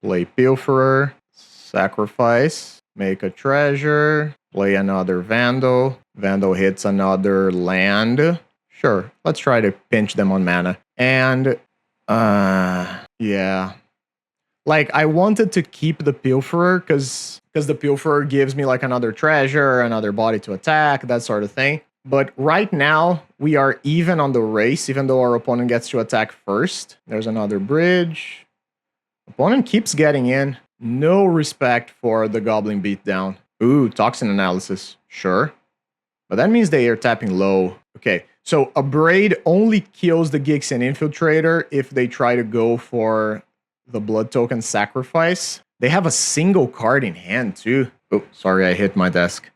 Play Pilferer. Sacrifice. Make a treasure. Play another Vandal. Vandal hits another land. Sure. Let's try to pinch them on mana. And, yeah. Like, I wanted to keep the Pilferer because the Pilferer gives me like another treasure, another body to attack, that sort of thing. But right now, we are even on the race, even though our opponent gets to attack first. There's another bridge. Opponent keeps getting in. No respect for the Goblin Beatdown. Ooh, Toxin Analysis. Sure. But that means they are tapping low. Okay, so a Braid only kills the Gixen Infiltrator if they try to go for the Blood Token Sacrifice. They have a single card in hand, too. Oh, sorry, I hit my desk.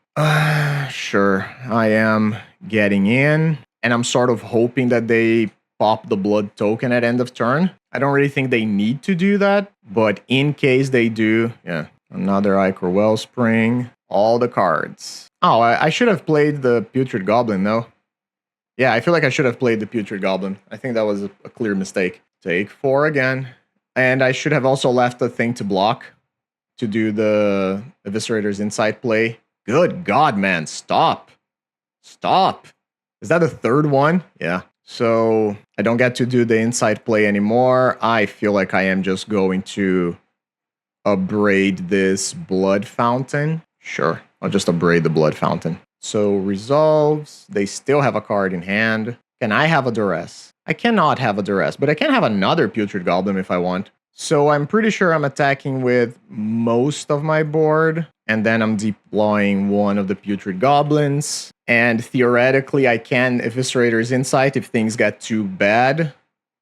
Sure, I am getting in. And I'm sort of hoping that they pop the Blood Token at end of turn. I don't really think they need to do that. But in case they do, yeah. Another Ichor Wellspring. All the cards. Oh, I should have played the Putrid Goblin, though. Yeah, I feel like I should have played the Putrid Goblin. I think that was a clear mistake. Take 4 again. And I should have also left the thing to block to do the Eviscerator's Insight play. Good God, man. Stop. Stop. Is that the third one? Yeah. So I don't get to do the Insight play anymore. I feel like I am just going to abrade this Blood Fountain. Sure. I'll just abrade the Blood Fountain. So resolves. They still have a card in hand. Can I have a Duress? I cannot have a Duress, but I can have another Putrid Goblin if I want. So I'm pretty sure I'm attacking with most of my board, and then I'm deploying one of the Putrid Goblins. And theoretically, I can Eviscerator's Insight if things get too bad.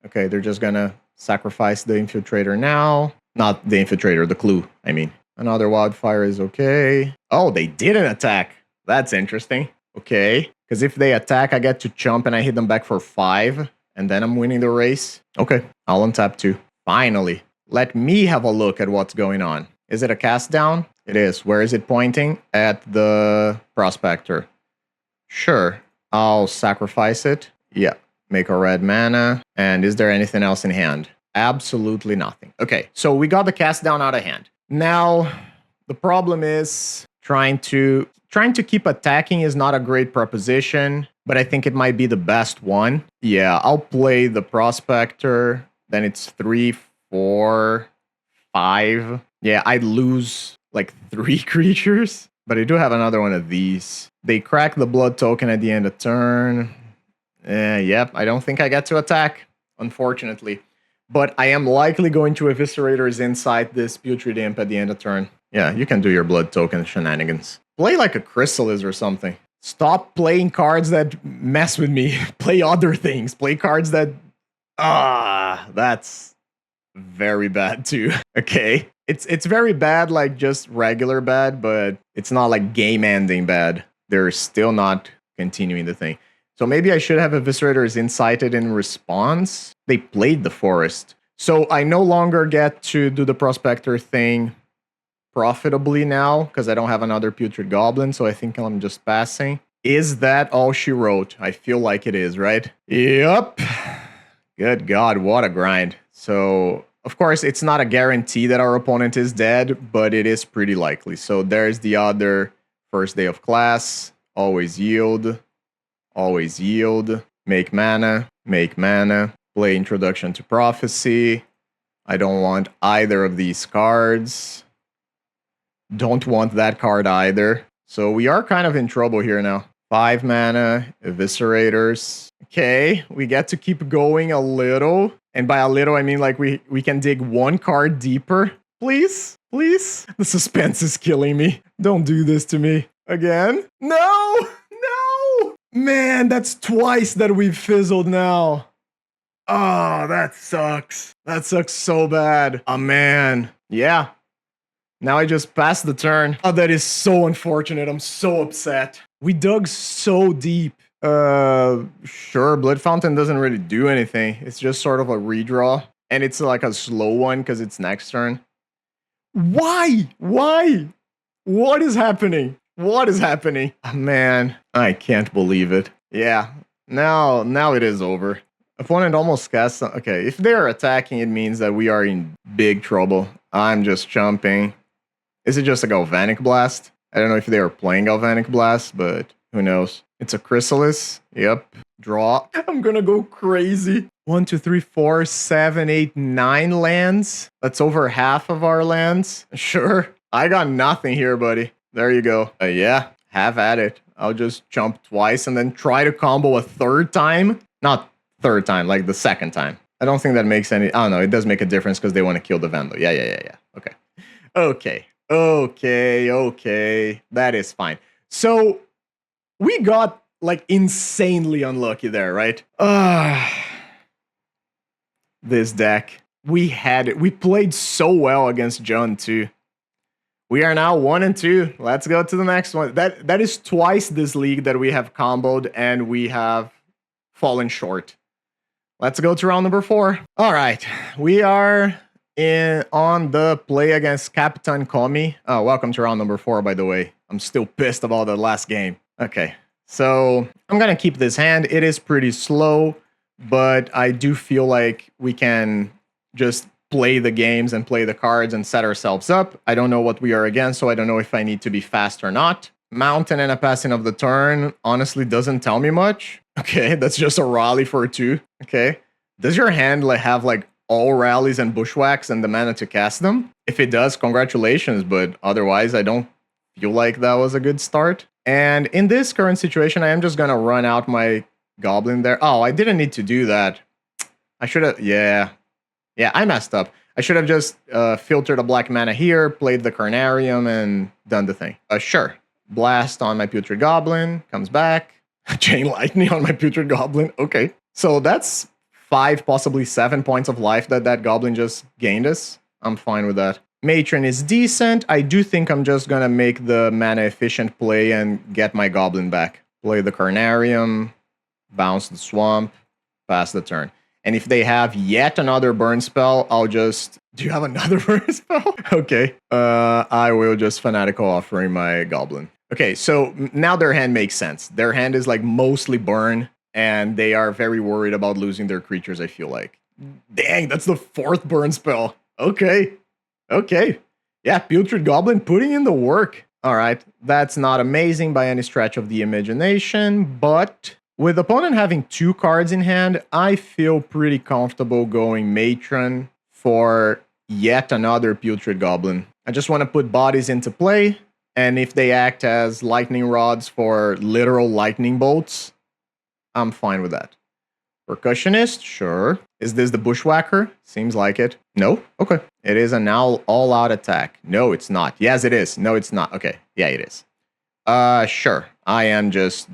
Okay, they're just gonna sacrifice the Infiltrator now. Not the Infiltrator, the Clue, I mean. Another Wildfire is okay. Oh, they didn't attack. That's interesting. Okay, because if they attack, I get to chump and I hit them back for 5. And then I'm winning the race. Okay, I'll untap 2. Finally, let me have a look at what's going on. Is it a cast down? It is. Where is it pointing? At the Prospector. Sure, I'll sacrifice it. Yeah, make a red mana. And is there anything else in hand? Absolutely nothing. Okay, so we got the cast down out of hand. Now, The problem is trying to keep attacking is not a great proposition, but I think it might be the best one. Yeah, I'll play the Prospector. Then it's 3, 4, 5. Yeah, I'd lose like 3 creatures, but I do have another one of these. They crack the blood token at the end of turn. Yep, I don't think I get to attack, unfortunately. But I am likely going to Eviscerator's Insight this Putrid Imp at the end of turn. Yeah, you can do your blood token shenanigans. Play like a Chrysalis or something. Stop playing cards that mess with me. Play other things. Play cards that... that's very bad too. Okay. It's very bad, like just regular bad, but it's not like game-ending bad. They're still not continuing the thing. So maybe I should have Eviscerators Incited in response. They played the Forest. So I no longer get to do the Prospector thing profitably now, because I don't have another Putrid Goblin, so I think I'm just passing. Is that all she wrote? I feel like it is, right? Yep. Good God, what a grind. So, of course, it's not a guarantee that our opponent is dead, but it is pretty likely. So there's the other First Day of Class. Always yield. Always yield. Make mana. Make mana. Play Introduction to Prophecy. I don't want either of these cards. Don't want that card either. So we are kind of in trouble here now. 5 mana, Eviscerators. Okay, we get to keep going a little. And by a little, I mean like we can dig 1 card deeper. Please, please. The suspense is killing me. Don't do this to me. Again? No! No! Man, that's twice that we've fizzled now. Oh, that sucks. That sucks so bad. Oh, man. Yeah. Now I just passed the turn. Oh, that is so unfortunate. I'm so upset. We dug so deep. Sure, Blood Fountain doesn't really do anything. It's just sort of a redraw. And it's like a slow one because it's next turn. Why? Why? What is happening? What is happening? Oh, man, I can't believe it. Yeah, now it is over. Opponent almost cast... Okay, if they're attacking, it means that we are in big trouble. I'm just jumping. Is it just a Galvanic Blast? I don't know if they are playing Galvanic Blast, but who knows? It's a Chrysalis. Yep. Draw. I'm gonna go crazy. 1, 2, 3, 4, 7, 8, 9 lands. That's over half of our lands. Sure. I got nothing here, buddy. There you go. Yeah, have at it. I'll just jump twice and then try to combo a third time. Not third time, like the second time. I don't think that makes any... Oh, no, it does make a difference because they want to kill the Vandal. Yeah. Okay. Okay. That is fine. So, we got, like, insanely unlucky there, right? This deck. We had it. We played so well against John, too. We are now 1 and 2. Let's go to the next one. That is twice this league that we have comboed and we have fallen short. Let's go to round number 4. All right, we are on the play against Capitan Komi. Oh, welcome to round number 4, by the way. I'm still pissed about the last game. Okay, so I'm gonna keep this hand. It is pretty slow, but I do feel like we can just play the games and play the cards and set ourselves up. I don't know what we are against, so I don't know if I need to be fast or not. Mountain and a passing of the turn honestly doesn't tell me much. Okay, that's just a rally for 2. Okay. Does your hand have like all rallies and bushwhacks and the mana to cast them? If it does, congratulations, but otherwise I don't feel like that was a good start. And in this current situation, I am just gonna run out my Goblin there. Oh, I didn't need to do that. I should have... Yeah, I messed up. I should have just filtered a black mana here, played the Carnarium, and done the thing. Sure. Blast on my Putrid Goblin, comes back. Chain Lightning on my Putrid Goblin. Okay. So that's 5, possibly 7 points of life that Goblin just gained us. I'm fine with that. Matron is decent. I do think I'm just gonna make the mana-efficient play and get my Goblin back. Play the Carnarium, bounce the Swamp, pass the turn. And if they have yet another burn spell, I'll just... Do you have another burn spell? Okay. I will just Fanatical Offering my Goblin. Okay, so now their hand makes sense. Their hand is like mostly burn, and they are very worried about losing their creatures, I feel like. Dang, that's the 4th burn spell. Okay. Yeah, Putrid Goblin putting in the work. All right, that's not amazing by any stretch of the imagination, but with opponent having 2 cards in hand, I feel pretty comfortable going Matron for yet another Putrid Goblin. I just want to put bodies into play, and if they act as lightning rods for literal lightning bolts, I'm fine with that. Percussionist, sure. Is this the Bushwhacker? Seems like it. No? Okay. It is an all-out attack. No, it's not. Yes, it is. No, it's not. Okay. Yeah, it is. Sure. I am just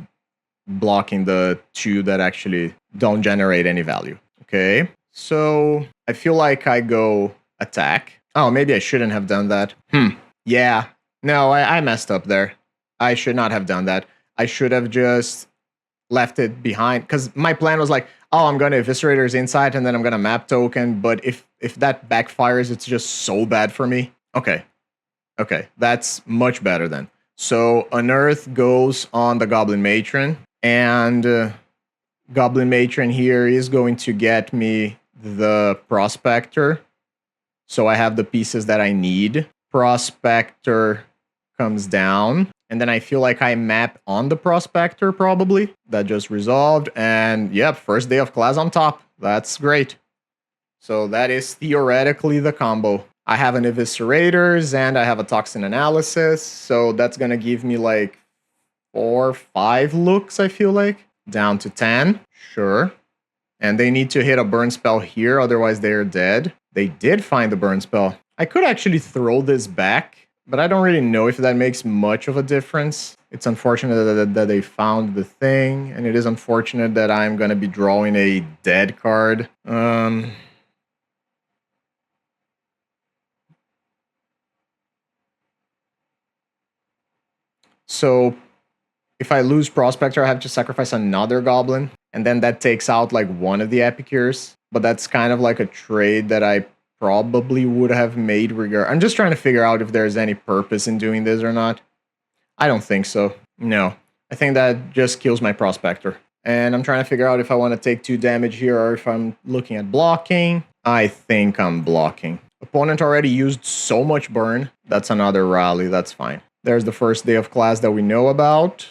blocking the 2 that actually don't generate any value. Okay. So I feel like I go attack. Oh, maybe I shouldn't have done that. Yeah. No, I messed up there. I should not have done that. I should have just left it behind, because my plan was like, oh, I'm going to Eviscerator's Insight and then I'm going to map token, but if that backfires, it's just so bad for me. Okay, that's much better then. So Unearth goes on the Goblin Matron, and Goblin Matron here is going to get me the Prospector, so I have the pieces that I need. Prospector comes down, and then I feel like I map on the Prospector probably. That just resolved, and yep, first day of class on top. That's great. So that is theoretically the combo. I have an Eviscerators and I have a Toxin Analysis, so that's gonna give me like 4, 5 looks, I feel like. Down to 10, sure. And they need to hit a burn spell here, otherwise they're dead. They did find the burn spell. I could actually throw this back, but I don't really know if that makes much of a difference. It's unfortunate that they found the thing, and it is unfortunate that I'm going to be drawing a dead card. So if I lose Prospector, I have to sacrifice another Goblin, and then that takes out like one of the Epicures. But that's kind of like a trade that I probably would have made I'm just trying to figure out if there's any purpose in doing this or not. I don't think so. No. I think that just kills my Prospector. And I'm trying to figure out if I want to take 2 damage here or if I'm looking at blocking. I think I'm blocking. Opponent already used so much burn. That's another rally. That's fine. There's the first day of class that we know about.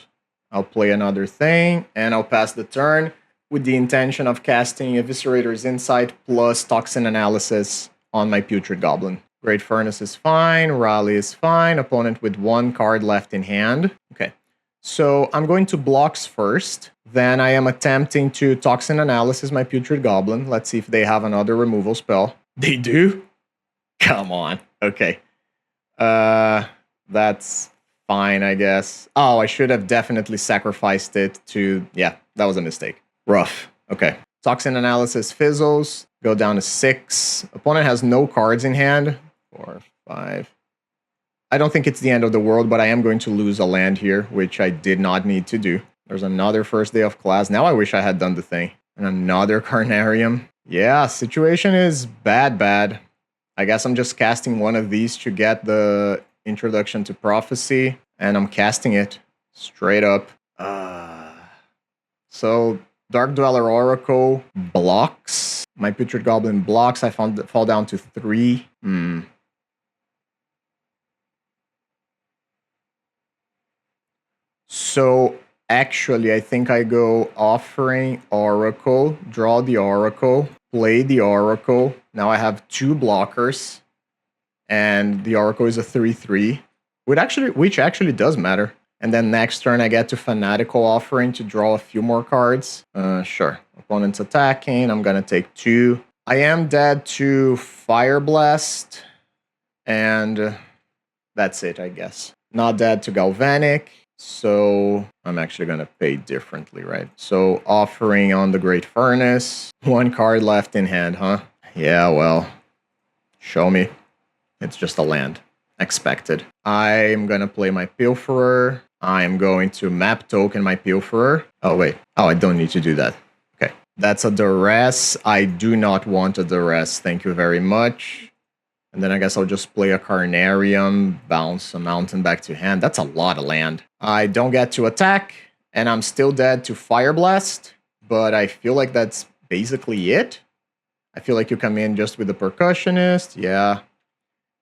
I'll play another thing, and I'll pass the turn with the intention of casting Eviscerator's Insight plus Toxin Analysis on my Putrid Goblin. Great Furnace is fine, Rally is fine, opponent with 1 card left in hand. Okay, so I'm going to blocks first, then I am attempting to Toxin Analysis my Putrid Goblin. Let's see if they have another removal spell. They do? Come on. Okay. That's fine, I guess. Oh, I should have definitely sacrificed it to... Yeah, that was a mistake. Rough. Okay. Toxin Analysis fizzles. Go down to 6. Opponent has no cards in hand. 4, 5. I don't think it's the end of the world, but I am going to lose a land here, which I did not need to do. There's another first day of class. Now I wish I had done the thing. And another Carnarium. Yeah, situation is bad. I guess I'm just casting one of these to get the Introduction to Prophecy, and I'm casting it straight up. So Dark Dweller Oracle blocks. My Putrid Goblin blocks. I fall down to 3. So actually, I think I go Offering Oracle, draw the Oracle, play the Oracle. Now I have 2 blockers, and the Oracle is a 3/3, which actually does matter. And then next turn I get to Fanatical Offering to draw a few more cards. Sure. Opponent's attacking. I'm gonna take 2. I am dead to Fire Blast, and that's it, I guess. Not dead to Galvanic. So I'm actually going to pay differently, right? So Offering on the Great Furnace. 1 card left in hand, huh? Yeah, well, show me. It's just a land. Expected. I'm going to play my Pilferer. I'm going to map token my Pilferer. Oh, wait. Oh, I don't need to do that. Okay. That's a duress. I do not want a duress. Thank you very much. And then I guess I'll just play a Carnarium, bounce a mountain back to hand. That's a lot of land. I don't get to attack, and I'm still dead to Fire Blast, but I feel like that's basically it. I feel like you come in just with the Percussionist, yeah.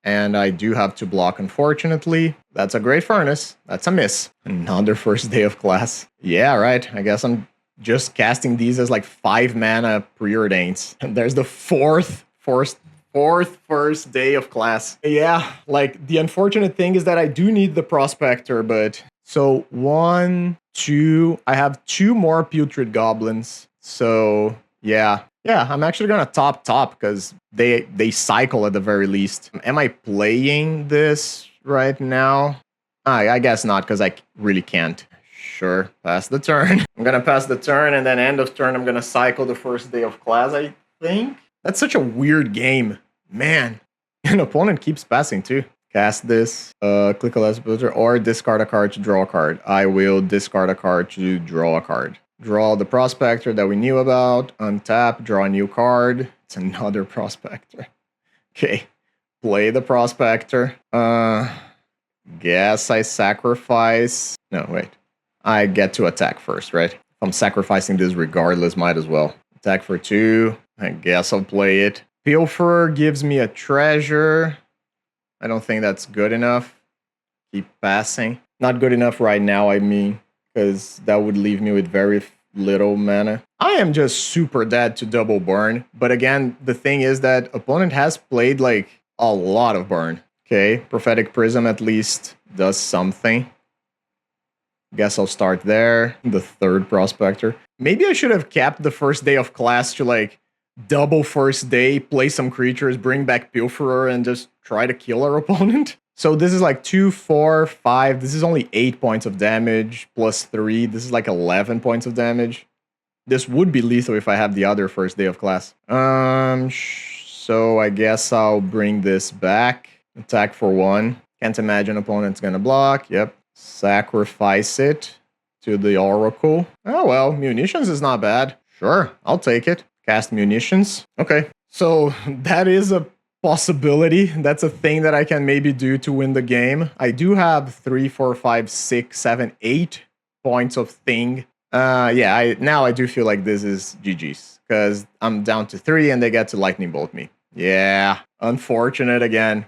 And I do have to block, unfortunately. That's a Great Furnace. That's a miss. Another first day of class. Yeah, right. I guess I'm just casting these as like 5 mana preordains. And there's the fourth first day of class. Yeah, like the unfortunate thing is that I do need the Prospector, but... So 1, 2... I have 2 more Putrid Goblins. So, yeah. Yeah, I'm actually gonna top because they cycle at the very least. Am I playing this right now? I guess not, because I really can't. Sure, pass the turn. I'm gonna pass the turn, and then end of turn, I'm gonna cycle the first day of class, I think. That's such a weird game. Man. An opponent keeps passing, too. Cast this, click a last booster, or discard a card to draw a card. I will discard a card to draw a card. Draw the Prospector that we knew about. Untap, draw a new card. It's another Prospector. Okay. Play the Prospector. Guess I sacrifice... No, wait. I get to attack first, right? If I'm sacrificing this regardless, might as well. Attack for 2. I guess I'll play it. Pilfer gives me a treasure. I don't think that's good enough. Keep passing. Not good enough right now, I mean. Because that would leave me with very little mana. I am just super dead to double burn. But again, the thing is that opponent has played like a lot of burn. Okay, Prophetic Prism at least does something. Guess I'll start there. The third Prospector. Maybe I should have kept the first day of class to like double first day, play some creatures, bring back Pilferer, and just try to kill our opponent. So this is like 2, 4, 5. This is only 8 points of damage plus 3. This is like 11 points of damage. This would be lethal if I have the other first day of class. So I guess I'll bring this back. Attack for 1. Can't imagine opponent's gonna block. Yep. Sacrifice it to the Oracle. Oh well, munitions is not bad. Sure, I'll take it. Cast munitions. Okay. So that is a possibility. That's a thing that I can maybe do to win the game. I do have 3, 4, 5, 6, 7, 8 points of thing. Yeah, now I do feel like this is GG's because I'm down to 3 and they get to lightning bolt me. Yeah, unfortunate again.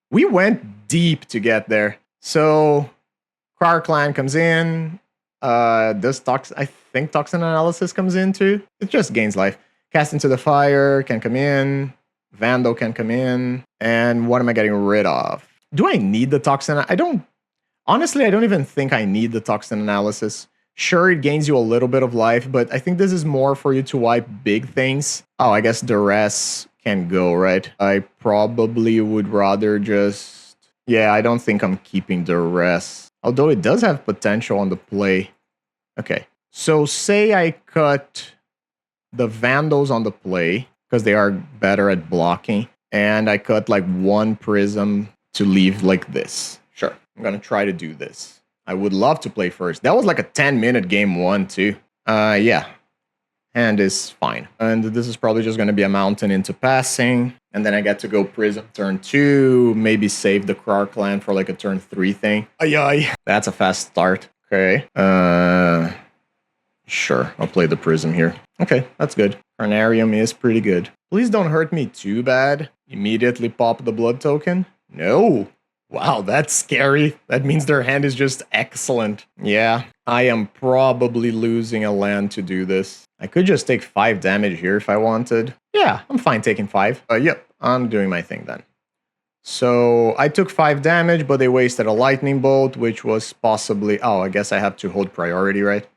We went deep to get there. So Car Clan comes in. I think Toxin Analysis comes in too. It just gains life. Cast into the Fire can come in. Vandal can come in. And what am I getting rid of? Do I need the Toxin? Honestly, I don't even think I need the Toxin Analysis. Sure, it gains you a little bit of life, but I think this is more for you to wipe big things. Oh, I guess Duress can go, right? I probably would rather just... Yeah, I don't think I'm keeping Duress. Although it does have potential on the play. Okay, so say I cut the Vandals on the play, because they are better at blocking, and I cut like 1 Prism to leave like this. Sure, I'm gonna try to do this. I would love to play first. That was like a 10-minute game 1 too. Yeah. And is fine. And this is probably just gonna be a mountain into passing. And then I get to go Prism turn 2, maybe save the Krar Clan for like a turn 3 thing. Ay. That's a fast start. Okay. Sure, I'll play the Prism here. Okay, that's good. Carnarium is pretty good. Please don't hurt me too bad. Immediately pop the blood token. No. Wow, that's scary. That means their hand is just excellent. Yeah, I am probably losing a land to do this. I could just take 5 damage here if I wanted. Yeah, I'm fine taking 5. Yep, I'm doing my thing then. So I took 5 damage, but they wasted a lightning bolt, which was possibly... Oh, I guess I have to hold priority, right?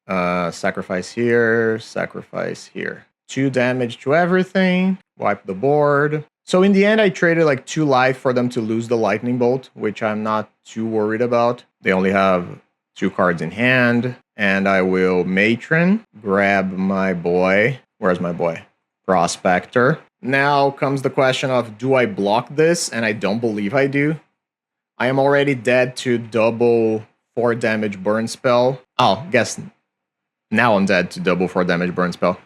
Sacrifice here, sacrifice here. 2 damage to everything. Wipe the board. So in the end, I traded like 2 life for them to lose the lightning bolt, which I'm not too worried about. They only have 2 cards in hand. And I will Matron, grab my boy. Where's my boy? Prospector. Now comes the question of, do I block this? And I don't believe I do. I am already dead to double 4 damage burn spell. Oh, guess now I'm dead to double 4 damage burn spell.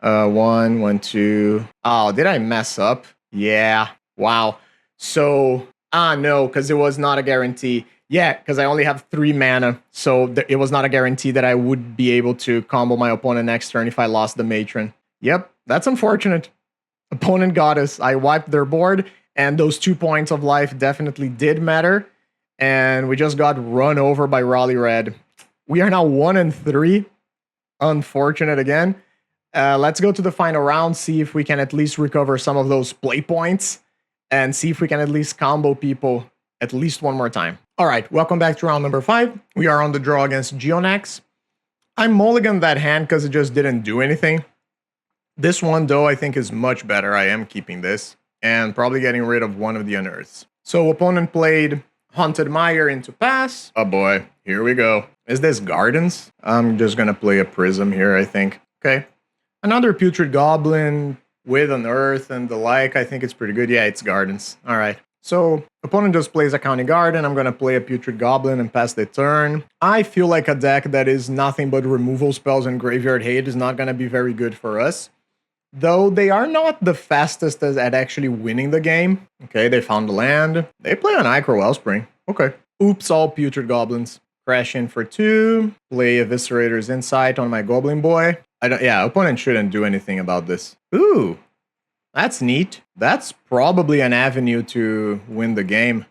1, 2. Oh, did I mess up? Yeah. Wow. So, no, because it was not a guarantee. Yeah, because I only have 3 mana, so it was not a guarantee that I would be able to combo my opponent next turn if I lost the Matron. Yep, that's unfortunate. Opponent got us. I wiped their board, And those 2 points of life definitely did matter. And we just got run over by Raleigh Red. We are now 1-3. Unfortunate again. Let's go to the final round, see if we can at least recover some of those play points, and see if we can at least combo people at least one more time. All right, welcome back to round number 5. We are on the draw against Gionax. I mulliganed that hand because it just didn't do anything. This one, though, I think is much better. I am keeping this, and probably getting rid of one of the unearths. So opponent played Haunted Mire into pass. Oh boy, here we go. Is this Gardens? I'm just gonna play a Prism here, I think. Okay. Another Putrid Goblin with an Earth and the like. I think it's pretty good. Yeah, it's Gardens. All right. So opponent just plays a County Garden. I'm gonna play a Putrid Goblin and pass the turn. I feel like a deck that is nothing but removal spells and Graveyard Hate is not gonna be very good for us. Though they are not the fastest at actually winning the game. Okay, they found the land. They play an Ichor Wellspring. Okay. Oops, all Putrid Goblins. Crash in for 2. Play Eviscerator's Insight on my Goblin Boy. Yeah, opponent shouldn't do anything about this. Ooh, that's neat. That's probably an avenue to win the game.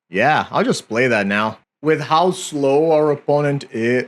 Yeah, I'll just play that now. With how slow our opponent is...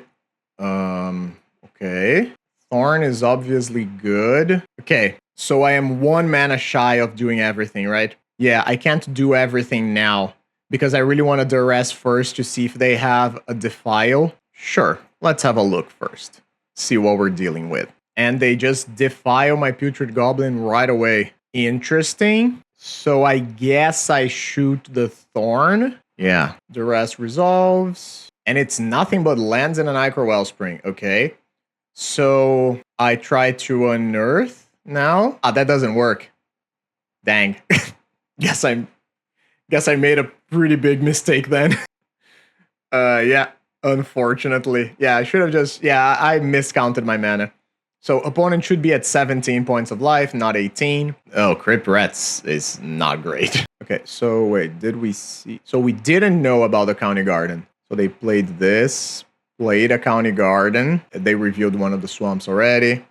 okay. Thorn is obviously good. Okay, so I am 1 mana shy of doing everything, right? Yeah, I can't do everything now, because I really want to duress first to see if they have a Defile. Sure, let's have a look first. See what we're dealing with. And they just Defile my Putrid Goblin right away. Interesting. So I guess I shoot the Thorn. Yeah, duress resolves. And it's nothing but lands in an Ichor Wellspring. Okay. So I try to unearth now. Ah, that doesn't work. Dang. Guess I made a pretty big mistake then. Yeah, unfortunately. Yeah, I should have just... Yeah, I miscounted my mana. So opponent should be at 17 points of life, not 18. Oh, Crypt Rats is not great. Okay, so wait, did we see... So we didn't know about the County Garden. So they played this, played a County Garden. They revealed one of the swamps already.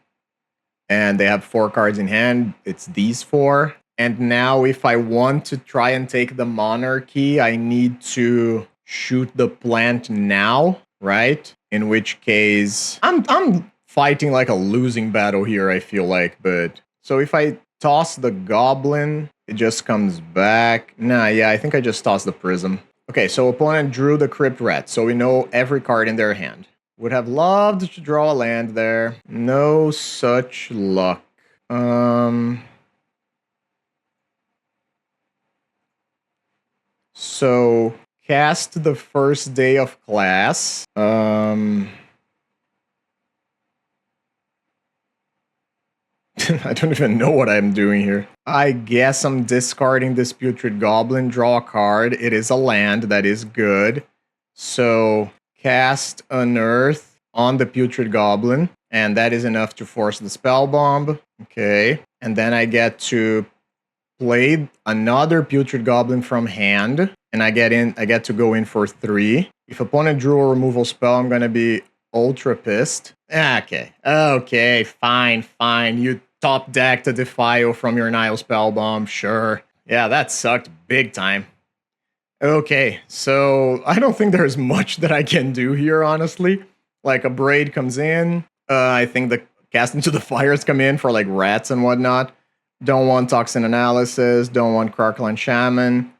And they have 4 cards in hand. It's these 4. And now if I want to try and take the Monarchy, I need to shoot the plant now, right? In which case, I'm fighting like a losing battle here, I feel like. But so if I toss the Goblin, it just comes back. Nah, yeah, I think I just tossed the Prism. Okay, so opponent drew the Crypt Rat, so we know every card in their hand. Would have loved to draw a land there. No such luck. So, cast the first day of class. I don't even know what I'm doing here. I guess I'm discarding this Putrid Goblin, draw a card. It is a land, that is good. So, cast Unearth on the Putrid Goblin, and that is enough to force the Spell Bomb. Okay, and then I get to play another Putrid Goblin from hand, and I get to go in for 3. If opponent drew a removal spell, I'm gonna be ultra pissed. Okay, fine. You top decked a Defile from your Nile Spellbomb, sure. Yeah, that sucked big time. Okay, so I don't think there's much that I can do here, honestly. Like, a Braid comes in. I think the Cast Into the Fires come in for, like, rats and whatnot. Don't want Toxin Analysis. Don't want Karkalan Shaman.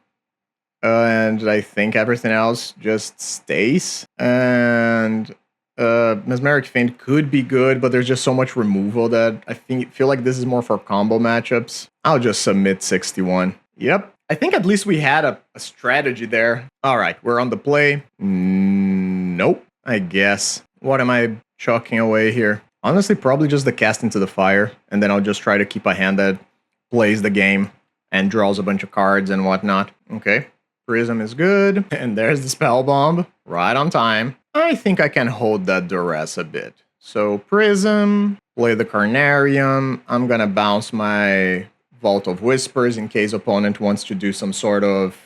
And I think everything else just stays. And Mesmeric Feint could be good, but there's just so much removal that I feel like this is more for combo matchups. I'll just submit 61. Yep. I think at least we had a strategy there. All right, we're on the play. Nope, I guess. What am I chucking away here? Honestly, probably just the Cast Into the Fire, and then I'll just try to keep a hand that plays the game and draws a bunch of cards and whatnot. Okay, Prism is good, and there's the Spell Bomb, right on time. I think I can hold that duress a bit. So Prism, play the Carnarium. I'm gonna bounce my Vault of Whispers in case opponent wants to do some sort of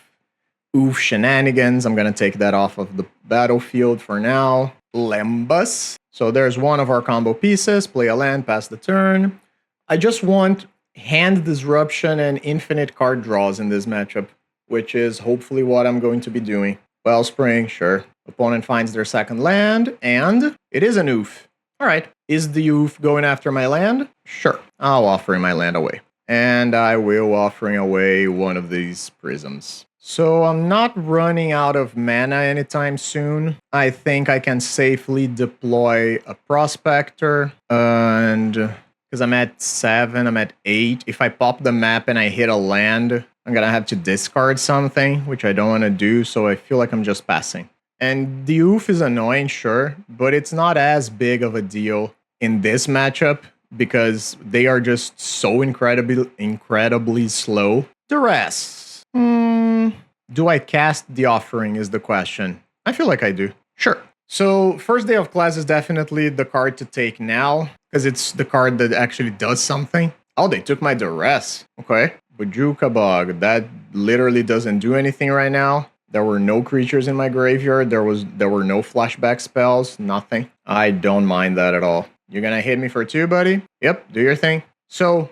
oof shenanigans. I'm gonna take that off of the battlefield for now. Lembas. So there's one of our combo pieces. Play a land, pass the turn. I just want hand disruption and infinite card draws in this matchup, which is hopefully what I'm going to be doing. Wellspring, sure. Opponent finds their second land, and it is an oof. All right, is the oof going after my land? Sure, I'll offer my land away. And I will offering away one of these prisms. So I'm not running out of mana anytime soon. I think I can safely deploy a Prospector, and because I'm at 7, I'm at 8. If I pop the map and I hit a land, I'm gonna have to discard something, which I don't want to do, so I feel like I'm just passing. And the oof is annoying, sure, but it's not as big of a deal in this matchup because they are just so incredibly slow. Duress. Do I cast the offering is the question. I feel like I do. Sure. So first day of class is definitely the card to take now because it's the card that actually does something. Oh, they took my Duress. Okay. Bajuka Bog. That literally doesn't do anything right now. There were no creatures in my graveyard. There were no flashback spells. Nothing. I don't mind that at all. You're gonna hit me for 2, buddy? Yep, do your thing. So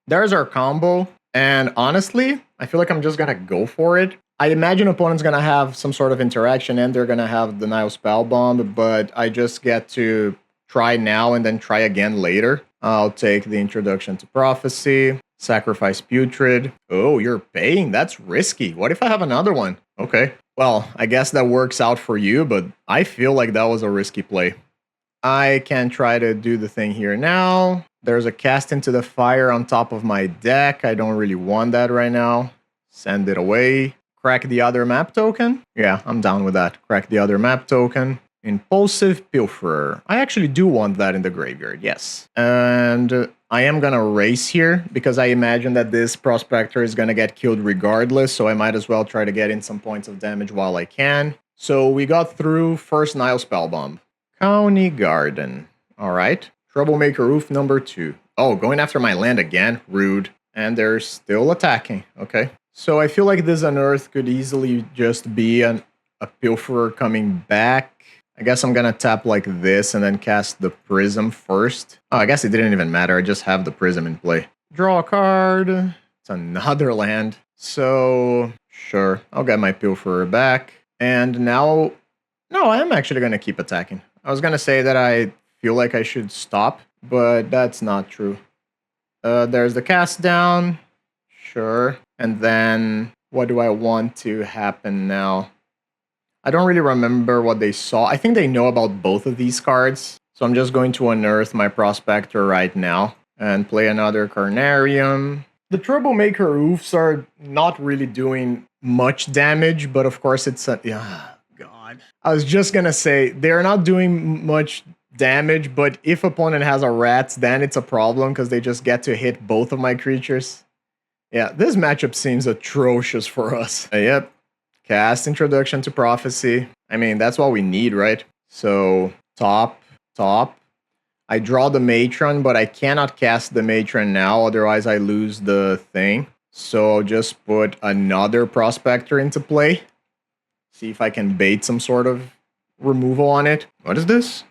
there's our combo. And honestly, I feel like I'm just gonna go for it. I imagine opponent's gonna have some sort of interaction and they're gonna have Denial Spellbomb, but I just get to try now and then try again later. I'll take the Introduction to Prophecy. Sacrifice Putrid. Oh, you're paying? That's risky. What if I have another one? Okay. Well, I guess that works out for you, but I feel like that was a risky play. I can try to do the thing here now. There's a Cast into the Fire on top of my deck. I don't really want that right now. Send it away. Crack the other map token. Yeah, I'm down with that. Crack the other map token. Impulsive Pilferer. I actually do want that in the graveyard, yes. And I am gonna race here because I imagine that this Prospector is gonna get killed regardless, so I might as well try to get in some points of damage while I can. So we got through first Nile Spellbomb. County Garden. Alright. Troublemaker Roof number 2. Oh, going after my land again? Rude. And they're still attacking. Okay. So I feel like this Unearth could easily just be a Pilferer coming back. I guess I'm gonna tap like this and then cast the Prism first. Oh, I guess it didn't even matter. I just have the Prism in play. Draw a card. It's another land. So, sure. I'll get my Pilferer back. And now... No, I am actually gonna keep attacking. I was gonna say that I feel like I should stop, but that's not true. There's the cast down. Sure. And then what do I want to happen now? I don't really remember what they saw. I think they know about both of these cards. So I'm just going to unearth my Prospector right now and play another Carnarium. The Troublemaker Oofs are not really doing much damage, but of course it's a... Yeah, God. I was just gonna say, they're not doing much damage, but if opponent has a Rats, then it's a problem because they just get to hit both of my creatures. Yeah, this matchup seems atrocious for us. Yep. Cast Introduction to Prophecy. I mean, that's what we need, right? So, top. I draw the Matron, but I cannot cast the Matron now, otherwise I lose the thing. So I'll just put another Prospector into play. See if I can bait some sort of removal on it. What is this?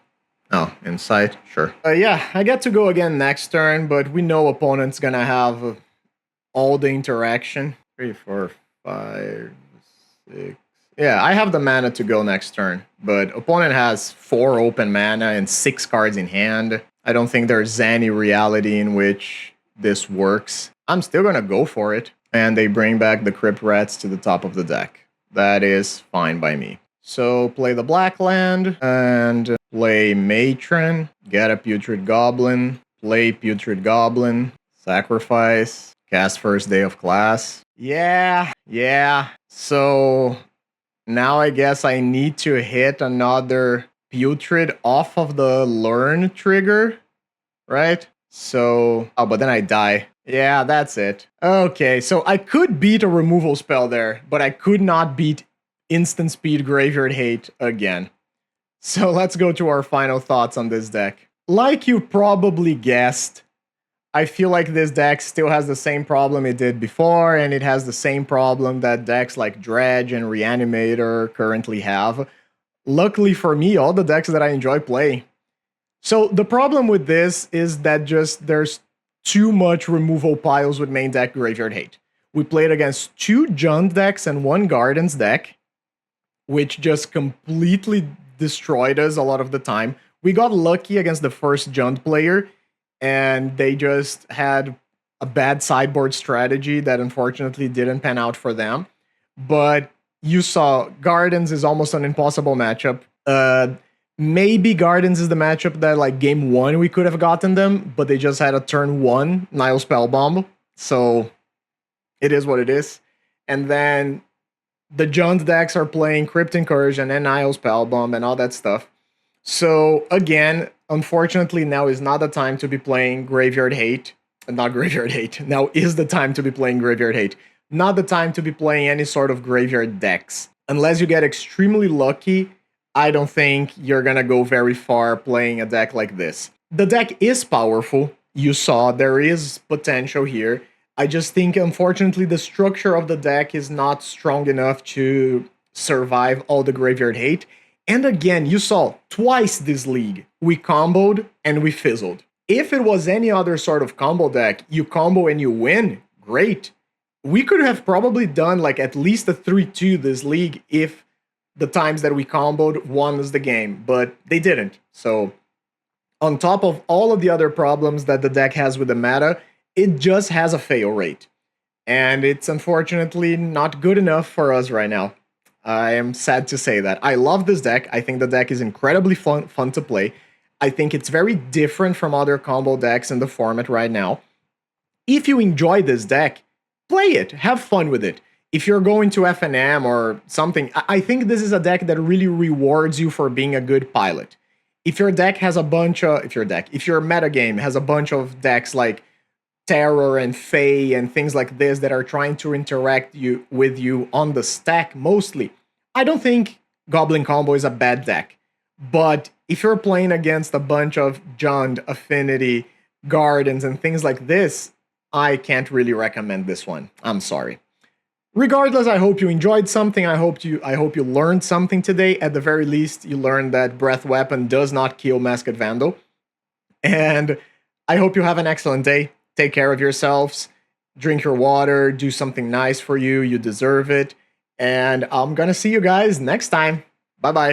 Oh, Insight, sure. Yeah, I get to go again next turn, but we know opponent's gonna have all the interaction. 3, 4, 5, 6. Yeah, I have the mana to go next turn, but opponent has 4 open mana and 6 cards in hand. I don't think there's any reality in which this works. I'm still gonna go for it. And they bring back the Crypt Rats to the top of the deck. That is fine by me. So play the black land and play Matron, get a Putrid Goblin, play Putrid Goblin, sacrifice, cast first day of class. Yeah. So now I guess I need to hit another Putrid off of the learn trigger, right? So, oh, but then I die. Yeah, that's it. Okay, so I could beat a removal spell there, but I could not beat Instant Speed Graveyard Hate again. So let's go to our final thoughts on this deck. Like you probably guessed, I feel like this deck still has the same problem it did before, and it has the same problem that decks like Dredge and Reanimator currently have. Luckily for me, all the decks that I enjoy playing. So the problem with this is that just there's too much removal piles with main deck Graveyard Hate. We played against 2 Jund decks and 1 Gardens deck, which just completely destroyed us a lot of the time. We got lucky against the first Jund player, and they just had a bad sideboard strategy that unfortunately didn't pan out for them. But you saw Gardens is almost an impossible matchup. Maybe Gardens is the matchup that, like, game 1 we could have gotten them, but they just had a turn 1 Nile Spellbomb, so it is what it is. And then the Jund decks are playing Crypt Incursion and Nile Spellbomb and all that stuff. So again, unfortunately, now is not the time to be playing Graveyard Hate. Not Graveyard Hate. Now is the time to be playing Graveyard Hate. Not the time to be playing any sort of graveyard decks. Unless you get extremely lucky, I don't think you're gonna go very far playing a deck like this. The deck is powerful. You saw there is potential here. I just think, unfortunately, the structure of the deck is not strong enough to survive all the Graveyard Hate. And again, you saw twice this league. We comboed and we fizzled. If it was any other sort of combo deck, you combo and you win, great. We could have probably done like at least a 3-2 this league if the times that we comboed won us the game, but they didn't. So on top of all of the other problems that the deck has with the meta, it just has a fail rate. And it's unfortunately not good enough for us right now. I am sad to say that. I love this deck. I think the deck is incredibly fun to play. I think it's very different from other combo decks in the format right now. If you enjoy this deck, play it. Have fun with it. If you're going to FNM or something, I think this is a deck that really rewards you for being a good pilot. If your deck has a bunch of... If your metagame has a bunch of decks like Terror and Fae and things like this that are trying to interact with you on the stack mostly, I don't think Goblin Combo is a bad deck. But if you're playing against a bunch of Jund, Affinity, Gardens, and things like this, I can't really recommend this one. I'm sorry. Regardless, I hope you enjoyed something. I hope you learned something today. At the very least, you learned that Breath Weapon does not kill Masked Vandal. And I hope you have an excellent day. Take care of yourselves. Drink your water. Do something nice for you. You deserve it. And I'm gonna see you guys next time. Bye-bye.